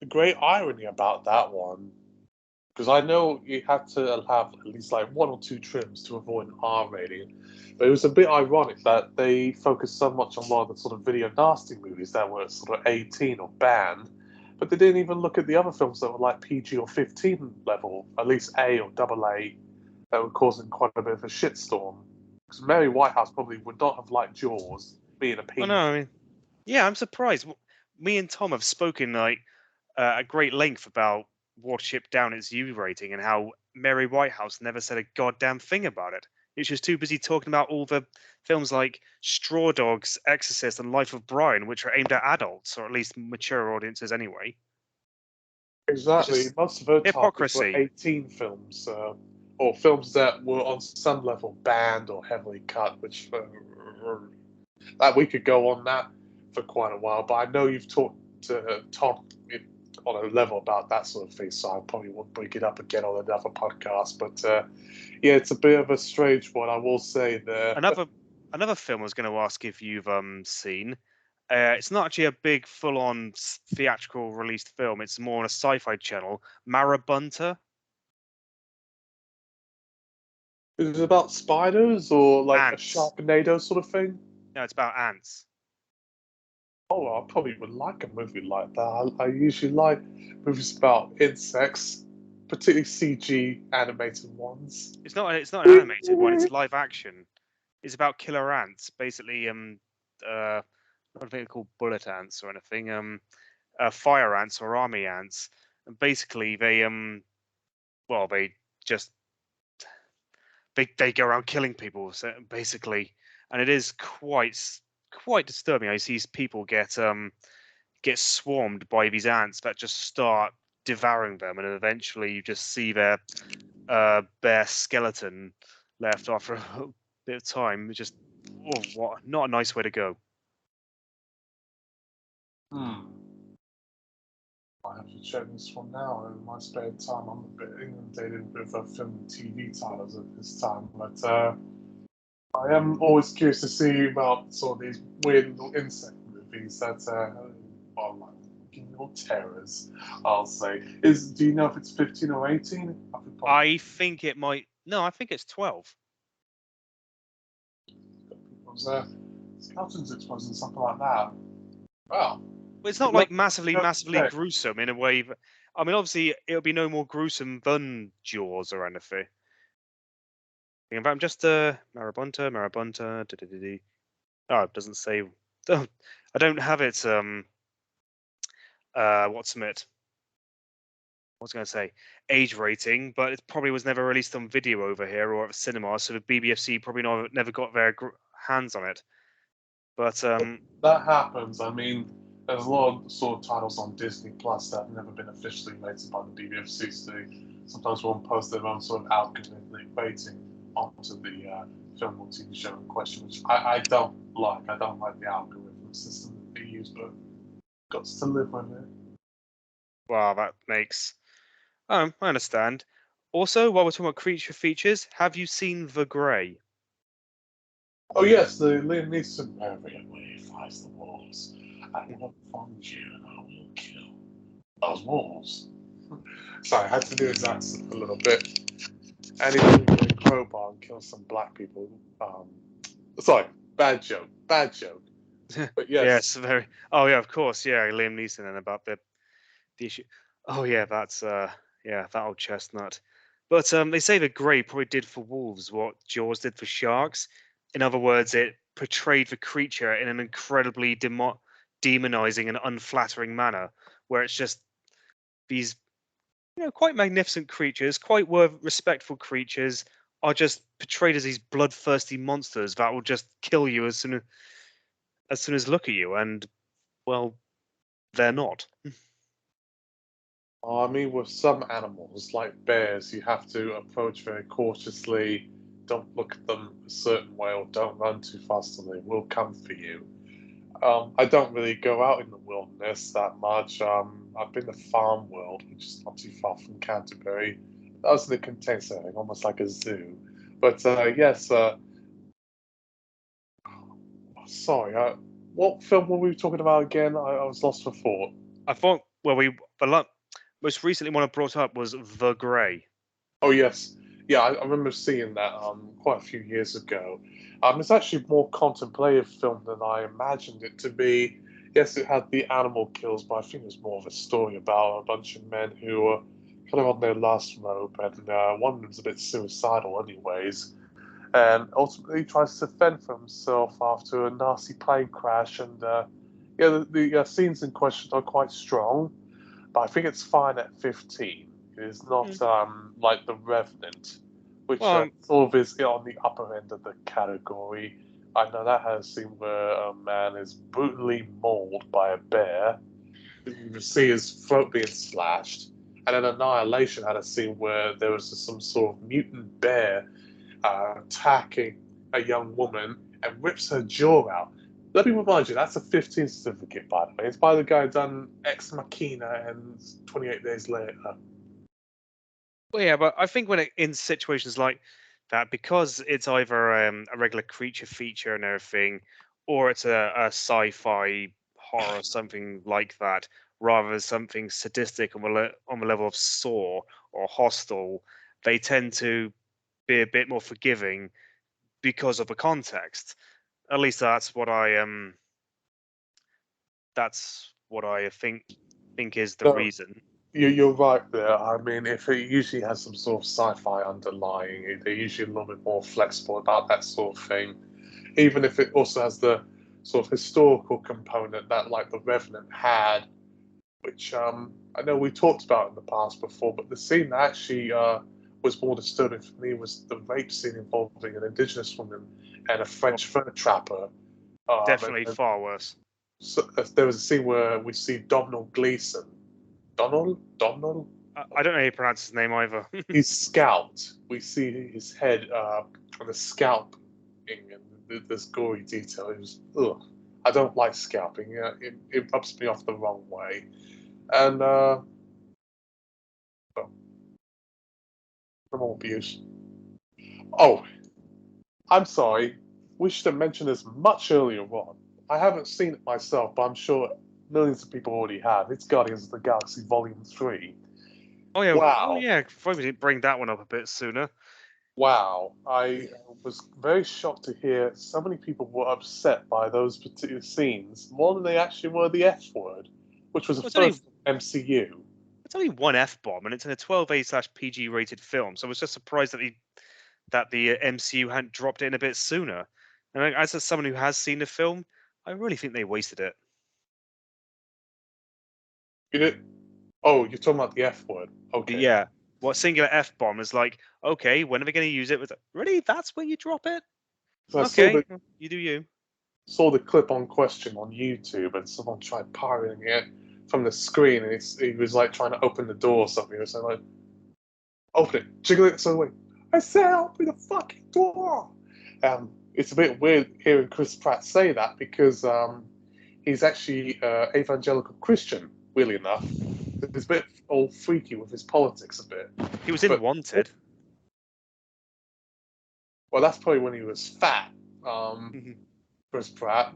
The great irony about that one, because I know you had to have at least like one or two trims to avoid an R rating, but it was a bit ironic that they focused so much on a lot of the sort of video nasty movies that were sort of 18 or banned, but they didn't even look at the other films that were like PG or 15 level, at least A or double A, that were causing quite a bit of a shitstorm. Because Mary Whitehouse probably would not have liked Jaws being a Well, PG. no, I mean, yeah, I'm surprised. Me and Tom have spoken like at great length about Watership Down its U rating and how Mary Whitehouse never said a goddamn thing about it. She was too busy talking about all the films like Straw Dogs, Exorcist, and Life of Brian, which are aimed at adults, or at least mature audiences anyway. Exactly. Just Most of her targets were hypocrisy. 18 films, or films that were on some level banned or heavily cut, which that we could go on that for quite a while. But I know you've talked to Tom on a level about that sort of thing, so I probably won't bring it up again on another podcast. But yeah, it's a bit of a strange one, I will say there. Another film I was going to ask if you've seen. It's not actually a big full-on theatrical released film. It's more on a sci-fi channel, Marabunta. Is it about spiders or like a Ants. Sharknado sort of thing? No, it's about ants. Oh, I probably would like a movie like that. I usually like movies about insects, particularly CG animated ones. It's not an animated one. It's live action. It's about killer ants, basically. I don't think they're called bullet ants or anything. Fire ants or army ants. And basically, well, they just they go around killing people. So basically, and it is quite disturbing. I see people get swarmed by these ants that just start devouring them, and eventually you just see their bare skeleton left after a bit of time. It's just, oh, what? Not a nice way to go. I have to check this one now. In my spare time, I'm a bit inundated with film and TV titles at this time, but I am always curious to see about sort of these weird little insect movies that are like real terrors. I'll say. Do you know if it's 15 or 18? I think it might. No, I think it's 12. People's skeletons exposing something like that. Wow. But it's not like massively gruesome in a way. I mean, obviously, it'll be no more gruesome than Jaws or anything. In fact, I'm just Marabunta. Oh, it doesn't say. Oh, I don't have it. What's it? What's going to say? Age rating, but it probably was never released on video over here or at the cinema, so the BBFC probably never got their hands on it. But that happens. I mean, there's a lot of sort of titles on Disney Plus that have never been officially rated by the BBFC. So they sometimes won't post their own sort of algorithmic rating onto the film or TV show in question, which I don't like. I don't like the algorithm system that they use, but got to live with it. wow, that makes. I understand. Also, while we're talking about creature features, have you seen The Grey? Oh yes, the Liam Neeson where flies the walls. I will find you and I will kill those walls. Sorry, I had to do his accent a little bit. And he was with a crowbar and kill some black people. Sorry, bad joke. Bad joke. But yes. Yes, very. Oh yeah, of course. Yeah, Liam Neeson and about the issue. Oh yeah, that's yeah, that old chestnut. But they say the Grey probably did for wolves what Jaws did for sharks. In other words, it portrayed the creature in an incredibly demonizing and unflattering manner, where it's just these, quite magnificent creatures, quite respectful creatures, are just portrayed as these bloodthirsty monsters that will just kill you as soon as look at you, and well, they're not. I mean, with some animals, like bears, you have to approach very cautiously. Don't look at them a certain way, or don't run too fast, or they will come for you. I don't really go out in the wilderness that much. I've been to Farm World, which is not too far from Canterbury. That was in a contained setting, almost like a zoo. But yes, sorry, what film were we talking about again? I was lost for thought. I thought, well, most recently one I brought up was The Grey. Oh yes, yeah, I remember seeing that quite a few years ago. It's actually a more contemplative film than I imagined it to be. Yes, it had the animal kills, but I think it was more of a story about a bunch of men who were kind of on their last rope, and one of them's a bit suicidal, anyways, and ultimately tries to fend for himself after a nasty plane crash. And yeah, the scenes in question are quite strong, but I think it's fine at 15. It is Mm. not like The Revenant, which Well, sort of is on the upper end of the category. I know that has a scene where a man is brutally mauled by a bear. You can see his throat being slashed. And then Annihilation had a scene where there was some sort of mutant bear attacking a young woman and rips her jaw out. Let me remind you, that's a 15 certificate, by the way. It's by the guy who done Ex Machina and 28 Days Later. well, yeah, but I think in situations like that, because it's either a regular creature feature and everything, or it's a sci-fi horror, something like that, rather than something sadistic on the level of Saw or Hostel, they tend to be a bit more forgiving because of the context. At least that's what I think is the No, reason. you're right there. I mean, if it usually has some sort of sci-fi underlying, they're usually a little bit more flexible about that sort of thing. Even if it also has the sort of historical component that, like, The Revenant had, which I know we talked about in the past before, but the scene that actually was more disturbing for me was the rape scene involving an indigenous woman and a Well, French fur trapper. definitely far worse. So, there was a scene where we see Domhnall Gleeson. Domhnall? I don't know how you pronounce his name either. He's scalped. We see his head on the scalp, and this gory detail. It was, ugh. I don't like scalping. It rubs me off the wrong way. And well, criminal abuse. Oh, I'm sorry. We should have mentioned this much earlier on. I haven't seen it myself, but I'm sure millions of people already have. It's Guardians of the Galaxy Volume 3. Oh yeah, oh Wow. yeah. Probably didn't bring that one up a bit sooner. Wow. I was very shocked to hear so many people were upset by those particular scenes, more than they actually were the F word, which was a Well, first MCU. it's only one F bomb, and it's in a 12A/PG rated film. So I was just surprised that the MCU hadn't dropped it in a bit sooner. And as someone who has seen the film, I really think they wasted it. You know, oh, you're talking about the F word. Okay. Yeah. What singular F bomb is like? Okay, when are they going to use it? Really? That's where you drop it? So I Okay, well, you do you. saw the clip on question on YouTube, and someone tried pirating it from the screen, and he was like trying to open the door or something. He was like, "Open it, jiggle it." So wait, I said, "Open the fucking door." It's a bit weird hearing Chris Pratt say that because he's actually evangelical Christian. Weirdly enough, he's a bit all freaky with his politics a bit. He was in But Wanted. well, that's probably when he was fat. Chris Pratt.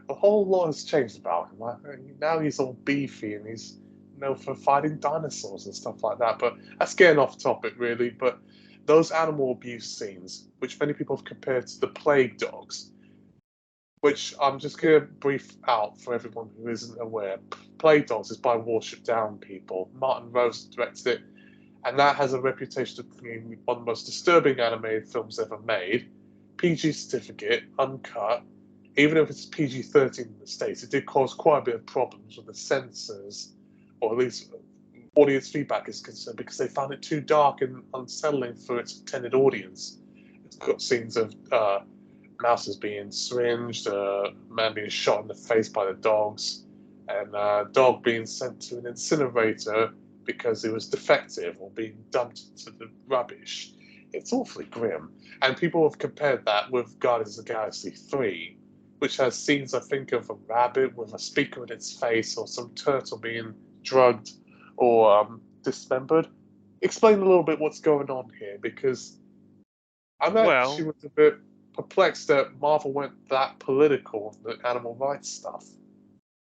A whole lot has changed about him. Now he's all beefy and he's known for fighting dinosaurs and stuff like that. But that's getting off topic, really. But those animal abuse scenes, which many people have compared to the plague dogs, which I'm just going to brief out for everyone who isn't aware. Plague Dogs is by Warship Down people. Martin Rose directed it, and that has a reputation of being one of the most disturbing animated films ever made. PG certificate, uncut. Even if it's PG-13 in the States, it did cause quite a bit of problems with the censors, or at least audience feedback is concerned because they found it too dark and unsettling for its intended audience. It's got scenes of mouses being syringed, a man being shot in the face by the dogs, and a dog being sent to an incinerator because it was defective or being dumped into the rubbish. It's awfully grim. And people have compared that with Guardians of the Galaxy 3, which has scenes, I think, of a rabbit with a speaker in its face or some turtle being drugged or dismembered. Explain a little bit what's going on here, because I'm actually Well, a bit perplexed that Marvel went that political with the animal rights stuff.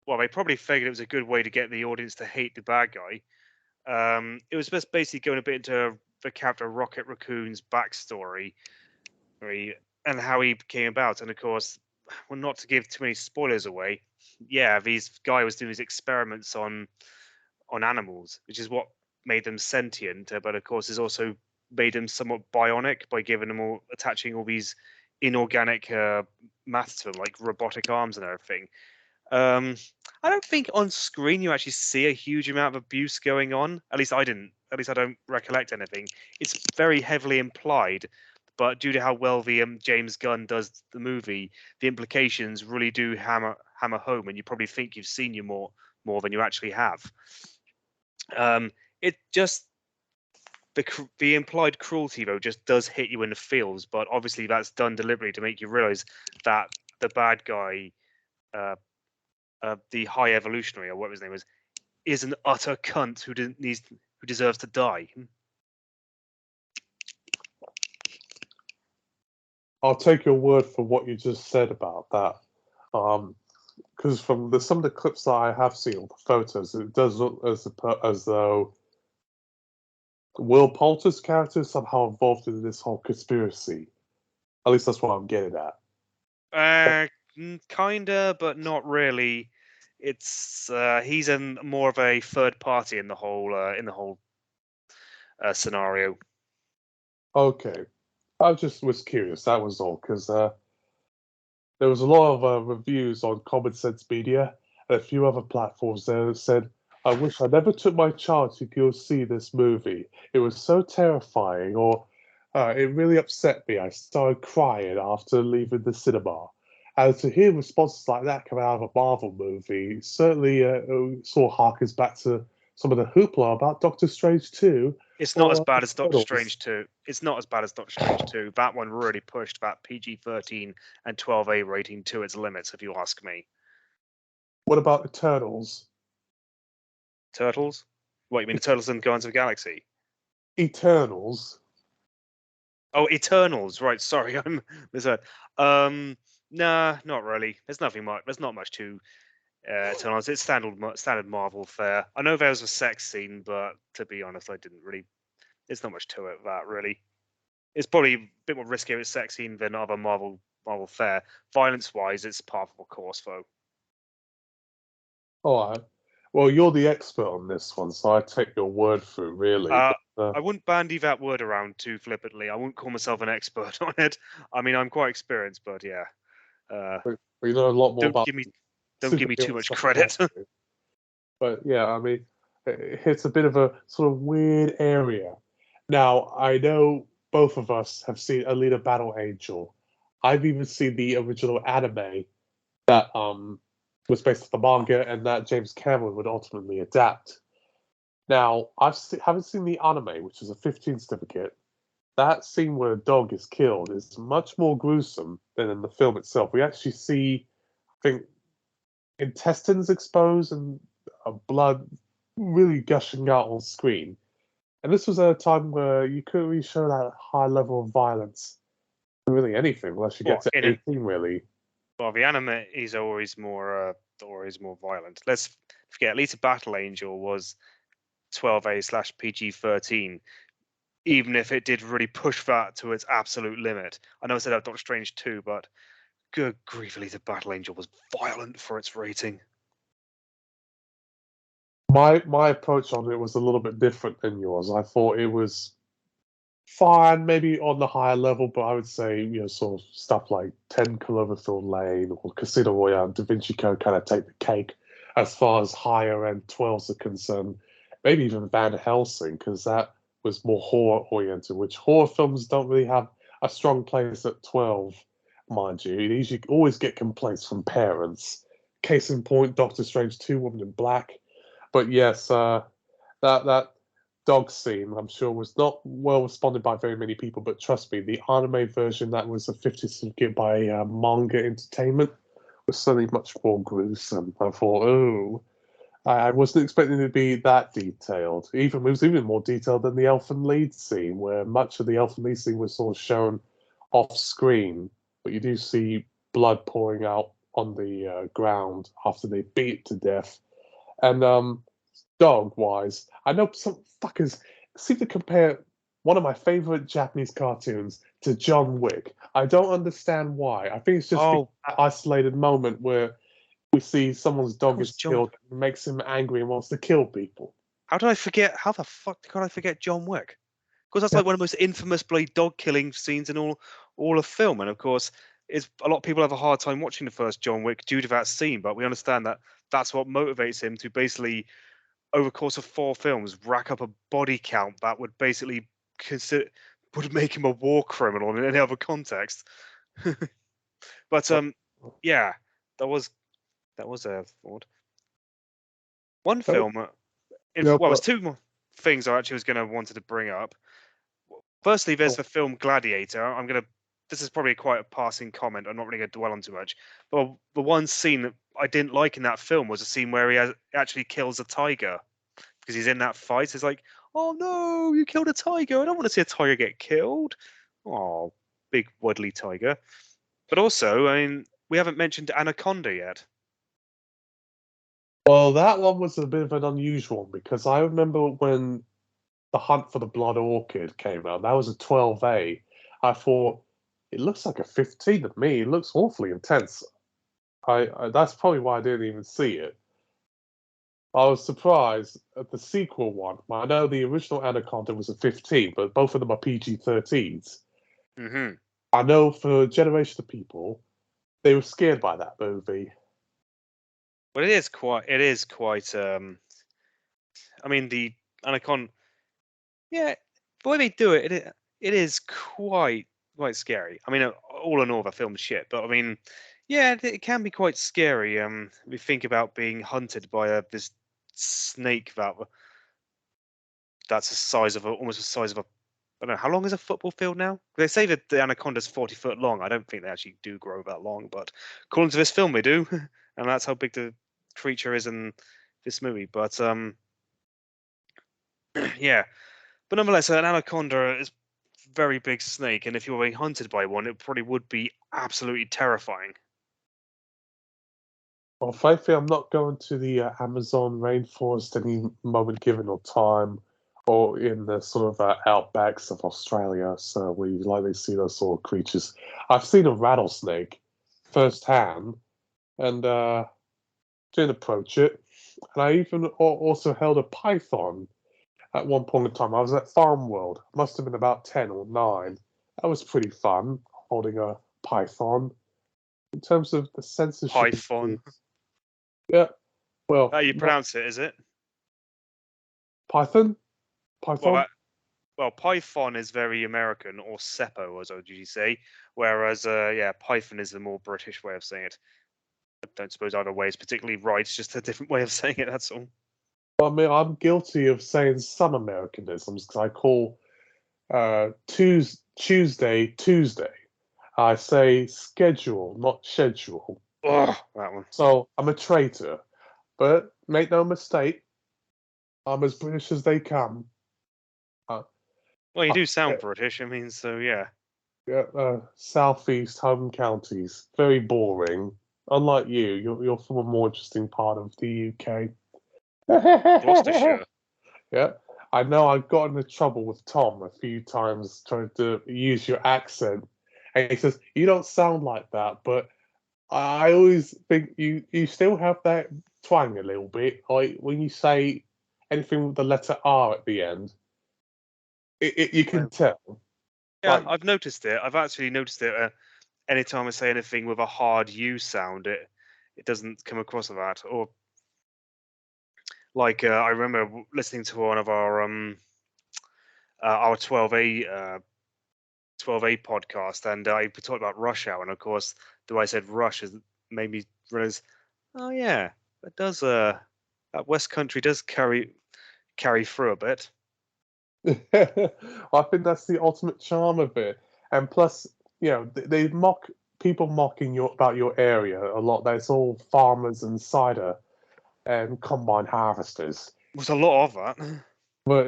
they probably figured it was a good way to get the audience to hate the bad guy. It was just basically going a bit into the character Rocket Raccoon's backstory, and how he came about. And of course, well, not to give too many spoilers away, yeah, this guy was doing his experiments on animals, which is what made them sentient. But of course, has also made them somewhat bionic by giving them attaching all these inorganic matter to them, like robotic arms and everything. Um, I don't think on screen you actually see a huge amount of abuse going on. At least I didn't. At least I don't recollect anything. It's very heavily implied, but due to how well the James Gunn does the movie, the implications really do hammer home, and you probably think you've seen you more than you actually have. It just the implied cruelty though just does hit you in the feels, but obviously that's done deliberately to make you realize that the bad guy, uh, the high evolutionary or whatever his name is an utter cunt who who deserves to die. I'll take your word for what you just said about that. Because from some of the clips that I have seen, the photos, it does look as though Will Poulter's character is somehow involved in this whole conspiracy. At least that's what I'm getting at. Kinda, but not really. It's he's more of a third party in the whole scenario. Okay. I just was curious, that was all, because there was a lot of reviews on Common Sense Media and a few other platforms there that said, I wish I never took my chance to go see this movie. It was so terrifying, or it really upset me. I started crying after leaving the cinema. And to hear responses like that come out of a Marvel movie certainly sort of harkens back to some of the hoopla about Doctor Strange 2 It's not as or bad as Doctor Eternals. Strange 2. It's not as bad as Doctor Strange 2. That one really pushed that PG-13 and 12A rating to its limits, if you ask me. What about Eternals? Turtles? What, you mean the Turtles and Guardians of the Galaxy? Eternals. Oh, Eternals. Right, sorry, I'm misheard. Nah, not really. There's nothing much. There's not much to Eternals. It's standard Marvel fare. I know there was a sex scene, but to be honest, I didn't really. There's not much to it. That really. It's probably a bit more riskier with sex scene than other Marvel fare. Violence wise, it's par for the course though. All right. Well, you're the expert on this one, so I take your word for it, really. Uh, But, I wouldn't bandy that word around too flippantly. I woun't call myself an expert on it. I mean, I'm quite experienced, but yeah. Uh, we know a lot more don't about give me too superhero much stuff than I credit. do. But yeah, I mean, it's a bit of a sort of weird area. Now, I know both of us have seen Alita Battle Angel. I've even seen the original anime that was based on the manga and that James Cameron would ultimately adapt. Now, haven't seen the anime, which is a 15 certificate. That scene where a dog is killed is much more gruesome than in the film itself. We actually see, I think, intestines exposed and blood really gushing out on screen. And this was at a time where you couldn't really show that high level of violence in really anything unless you get Well, to in an 18, really. well, the anime is always more violent. Let's forget. Lisa Battle Angel was 12A/ PG-13. Even if it did really push that to its absolute limit. I know I said that Doctor Strange 2, but good grief, Alita Battle Angel was violent for its rating. My approach on it was a little bit different than yours. I thought it was fine, maybe on the higher level, but I would say, sort of stuff like 10 Cloverfield Lane or Casino Royale and Da Vinci Code kind of take the cake as far as higher end 12s are concerned. maybe even Van Helsing, because that was more horror oriented, which horror films don't really have a strong place at 12, mind you. You usually always get complaints from parents. Case in point, Doctor Strange 2, Woman in Black. But yes, that dog scene, I'm sure, was not well responded by very many people. But trust me, the anime version that was a 50 certificate by Manga Entertainment was certainly much more gruesome. I thought, oh, I wasn't expecting it to be that detailed. It was even more detailed than the Elfin Lead scene, where much of the Elfin Lead scene was sort of shown off screen, but you do see blood pouring out on the ground after they beat it to death. And dog wise, I know some fuckers seem to compare one of my favorite Japanese cartoons to John Wick. I don't understand why. I think it's just Oh, that isolated moment where we see someone's of dog course, is John. killed, it makes him angry and wants to kill people. How did I forget? How the fuck could I forget John Wick? Because that's Yeah. like one of the most infamous bloody dog killing scenes in all of film. And of course, it's a lot of people have a hard time watching the first John Wick due to that scene. But we understand that that's what motivates him to basically, over the course of 4 films, rack up a body count that would basically consider would make him a war criminal in any other context. But yeah, that was a thought. One Oh, film. no, Well, there's but 2 more things I actually was going to wanted to bring up. Firstly, there's oh, the film Gladiator. This is probably quite a passing comment. I'm not really going to dwell on too much. But the one scene that I didn't like in that film was a scene where actually kills a tiger because he's in that fight. It's like, oh no, you killed a tiger. I don't want to see a tiger get killed. Oh, big woodly tiger. But also, I mean, we haven't mentioned Anaconda yet. well, that one was a bit of an unusual one because I remember when The Hunt for the Blood Orchid came out. That was a 12A. I thought it looks like a 15 to me. It looks awfully intense. I that's probably why I didn't even see it. I was surprised at the sequel one. I know the original Anaconda was a 15, but both of them are PG-13s. Hmm. I know for a generation of people, they were scared by that movie. But it is quite. It is quite. I mean, the Anaconda. Yeah, the way they do it, it is quite scary. I mean, all in all, the film's shit, but I mean, yeah, it can be quite scary. We think about being hunted by this snake that's the size of almost the size of a. I don't know how long is a football field now. They say that the anaconda's 40 foot long. I don't think they actually do grow that long, but according to this film, they do, and that's how big the creature is in this movie. But yeah. But nonetheless, an anaconda is a very big snake, and if you were being hunted by one, it probably would be absolutely terrifying. Well, frankly, I'm not going to the Amazon rainforest any moment given or time, or in the sort of outbacks of Australia, so where you likely see those sort of creatures. I've seen a rattlesnake firsthand, and didn't approach it. And I even also held a python at one point in time. I was at Farm World. Must have been about 10 or 9. That was pretty fun, holding a python. In terms of the censorship, Python. yeah, well, How you not pronounce it, is it? Python? Well, Python? Python is very American, or Seppo, as I would usually say. Whereas, yeah, Python is the more British way of saying it. I don't suppose either way is particularly right. It's just a different way of saying it. That's all. I mean, I'm guilty of saying some Americanisms because I call Tuesday Tuesday. I say schedule, not schedule. Oh, that one. So I'm a traitor. But make no mistake, I'm as British as they come. Uh, Well, you uh, do yeah, sound British. I mean, so yeah. yeah, Southeast home counties, very boring. Unlike you, you're from a more interesting part of the UK. Gloucestershire. Yeah, I know I got into trouble with Tom a few times trying to use your accent, and he says you don't sound like that, but I always think you still have that twang a little bit, like when you say anything with the letter R at the end. You can tell. Yeah, Like, I've noticed it. I've actually noticed it. Anytime I say anything with a hard U sound, it doesn't come across of that. Or Like I remember listening to one of our 12A podcast, and I talked about Rush Hour, and of course, the way I said Rush has made me realize, oh yeah, it does. That West Country does carry through a bit. I think that's the ultimate charm of it. And plus, they mock people mocking about your area a lot. There's all farmers and cider and combine harvesters. There's a lot of that. But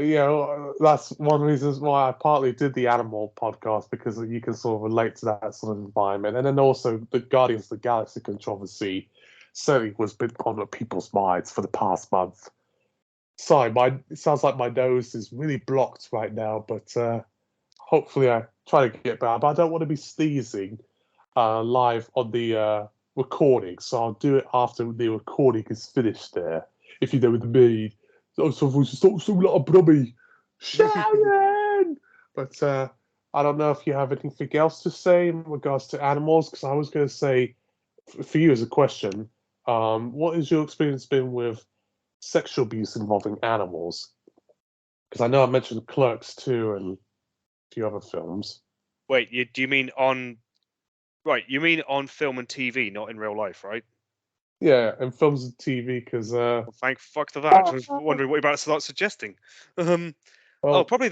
that's one reason why I partly did the animal podcast, because you can sort of relate to that sort of environment. And then also the Guardians of the Galaxy controversy certainly was been on people's minds for the past month. Sorry, it sounds like my nose is really blocked right now, but hopefully I try to get better. But I don't want to be sneezing live on the recording, so I'll do it after the recording is finished there, if you know what I mean. So stop so lot of brummy. Sharon! But I don't know if you have anything else to say in regards to animals, because I was going to say, for you as a question, what has your experience been with sexual abuse involving animals? Because I know I mentioned Clerks 2 and a few other films. Wait, do you mean on? Right, you mean on film and TV, not in real life, right? Yeah, and films and TV, because Well, thank fuck to that. I was wondering what you're about to start suggesting. well, Probably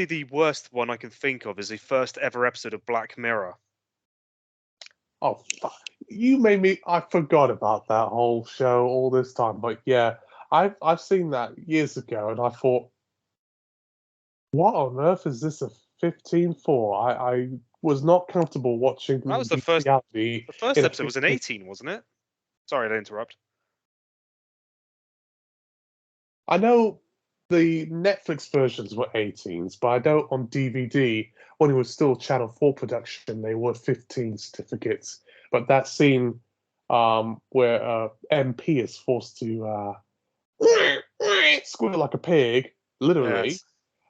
the worst one I can think of is the first ever episode of Black Mirror. oh, fuck. You made me. I forgot about that whole show all this time. But yeah, I've seen that years ago, and I thought, what on earth is this a 15 for? I was not comfortable watching That was the first. bestiality The first in a episode was an 18, wasn't it? Sorry to interrupt. I know the Netflix versions were 18s, but I know on DVD, when it was still Channel 4 production, they were 15 certificates. But that scene where MP is forced to squeal like a pig, literally, Yes.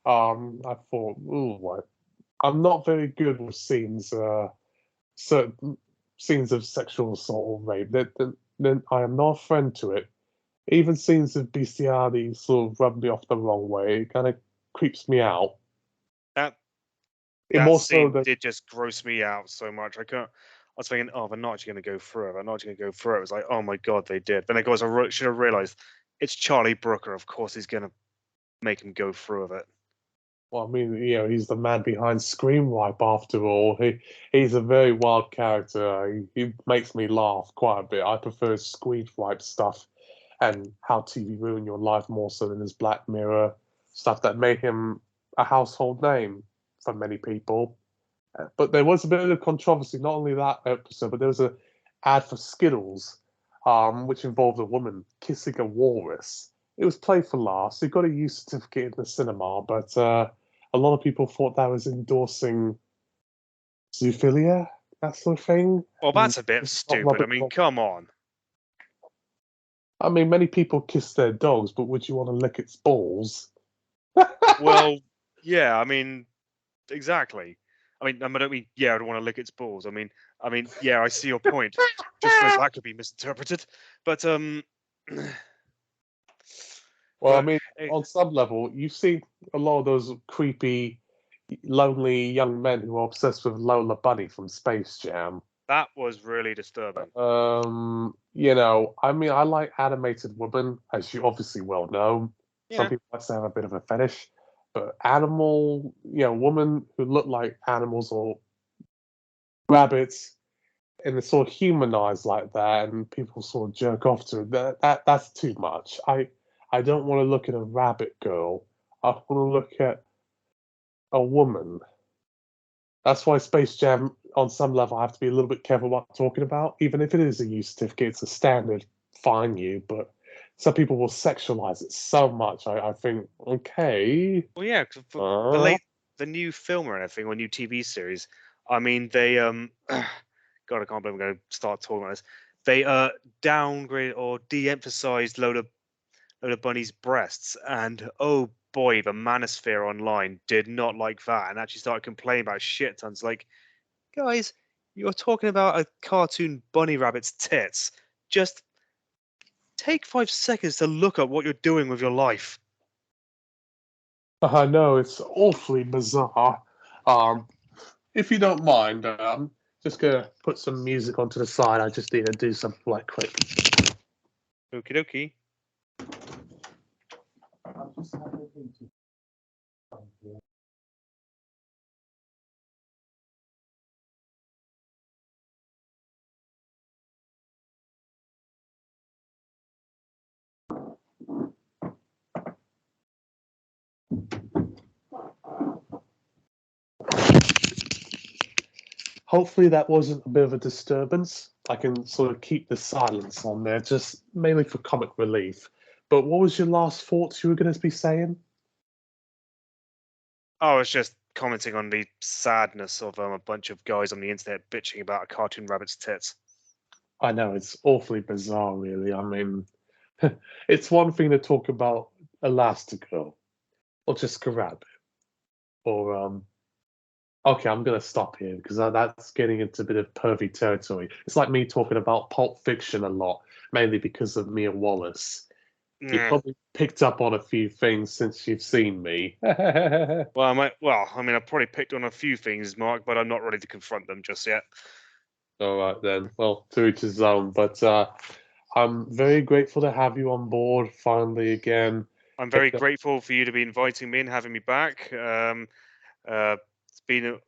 I thought, ooh, what? I'm not very good with certain scenes of sexual assault or rape. Then I am not a friend to it. Even scenes of bestiality sort of rub me off the wrong way. It kind of creeps me out. That It that more so scene than did just gross me out so much. I can't. I was thinking, oh, they're not actually going to go through it. They're not actually going to go through it. It was like, oh my god, they did. Then of course should have realized it's Charlie Brooker. Of course, he's going to make him go through with it. well, I mean, he's the man behind Scream Wipe after all. He's a very wild character. He makes me laugh quite a bit. I prefer Scream Wipe stuff and how TV ruined your life more so than his Black Mirror stuff that made him a household name for many people. But there was a bit of controversy, not only that episode, but there was a ad for Skittles, which involved a woman kissing a walrus. It was played for laughs. It got a use certificate in the cinema, but a lot of people thought that was endorsing zoophilia, that sort of thing. Well, And that's a bit it's not stupid. I mean, come on. I mean, many people kiss their dogs, but would you want to lick its balls? Well, yeah. I mean, exactly. I mean, I don't mean yeah. I don't want to lick its balls. I mean, yeah. I see your point. Just because that could be misinterpreted, but Well, I but mean, on some level, you see a lot of those creepy, lonely young men who are obsessed with Lola Bunny from Space Jam. that was really disturbing. I mean, I like animated women, as you obviously well know. Some Yeah. people like to have a bit of a fetish, but women who look like animals or rabbits and they're sort of humanized like that, and people sort of jerk off to it. That's too much. I don't want to look at a rabbit girl. I want to look at a woman. That's why Space Jam, on some level, I have to be a little bit careful what I'm talking about. Even if it is a U certificate, it's a standard, fine you. But some people will sexualize it so much. I think, okay. Well, yeah. 'Cause for Uh, the new film or anything or new TV series. I mean, they God, I can't believe I'm going to start talking about this. They downgrade or de-emphasized Lola Bunny's breasts, and oh boy, the manosphere online did not like that, and actually started complaining about shit tons. Like, guys, you're talking about a cartoon bunny rabbit's tits. Just take 5 seconds to look at what you're doing with your life. I know, it's awfully bizarre. If you don't mind, I'm just gonna put some music onto the side. I just need to do something like quick. Okie dokie. Hopefully that wasn't a bit of a disturbance. I can sort of keep the silence on there, just mainly for comic relief. But what was your last thoughts you were going to be saying? I was just commenting on the sadness of a bunch of guys on the internet bitching about a cartoon rabbit's tits. I know, it's awfully bizarre, really. I mean, it's one thing to talk about Elastigirl, or just Rabbit, or okay, I'm gonna stop here because that's getting into a bit of pervy territory. It's like me talking about Pulp Fiction a lot, mainly because of Mia Wallace. You probably picked up on a few things since you've seen me. Well, I mean, I've probably picked on a few things, Mark, but I'm not ready to confront them just yet. All right then. Well, to each his own. But I'm very grateful to have you on board finally again. I'm very grateful for you to be inviting me and having me back. It's been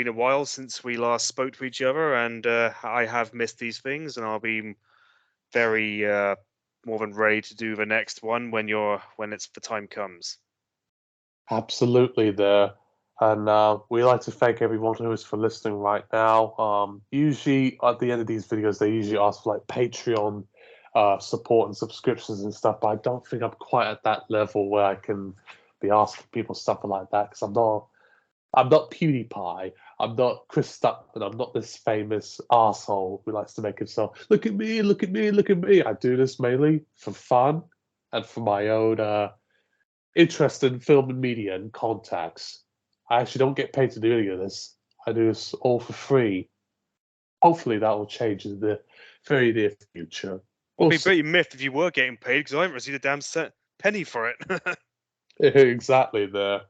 a while since we last spoke to each other, and I have missed these things, and I'll be very more than ready to do the next one when the time comes. Absolutely there. And we like to thank everyone who is for listening right now. Usually at the end of these videos, they usually ask for like Patreon support and subscriptions and stuff, but I don't think I'm quite at that level where I can be asking people stuff like that because I'm not PewDiePie. I'm not Chris Stuckman. I'm not this famous asshole who likes to make himself look at me, look at me, look at me. I do this mainly for fun and for my own interest in film and media and contacts. I actually don't get paid to do any of this. I do this all for free. Hopefully that will change in the very near future. I'd be pretty miffed if you were getting paid because I haven't received a damn penny for it. Exactly there.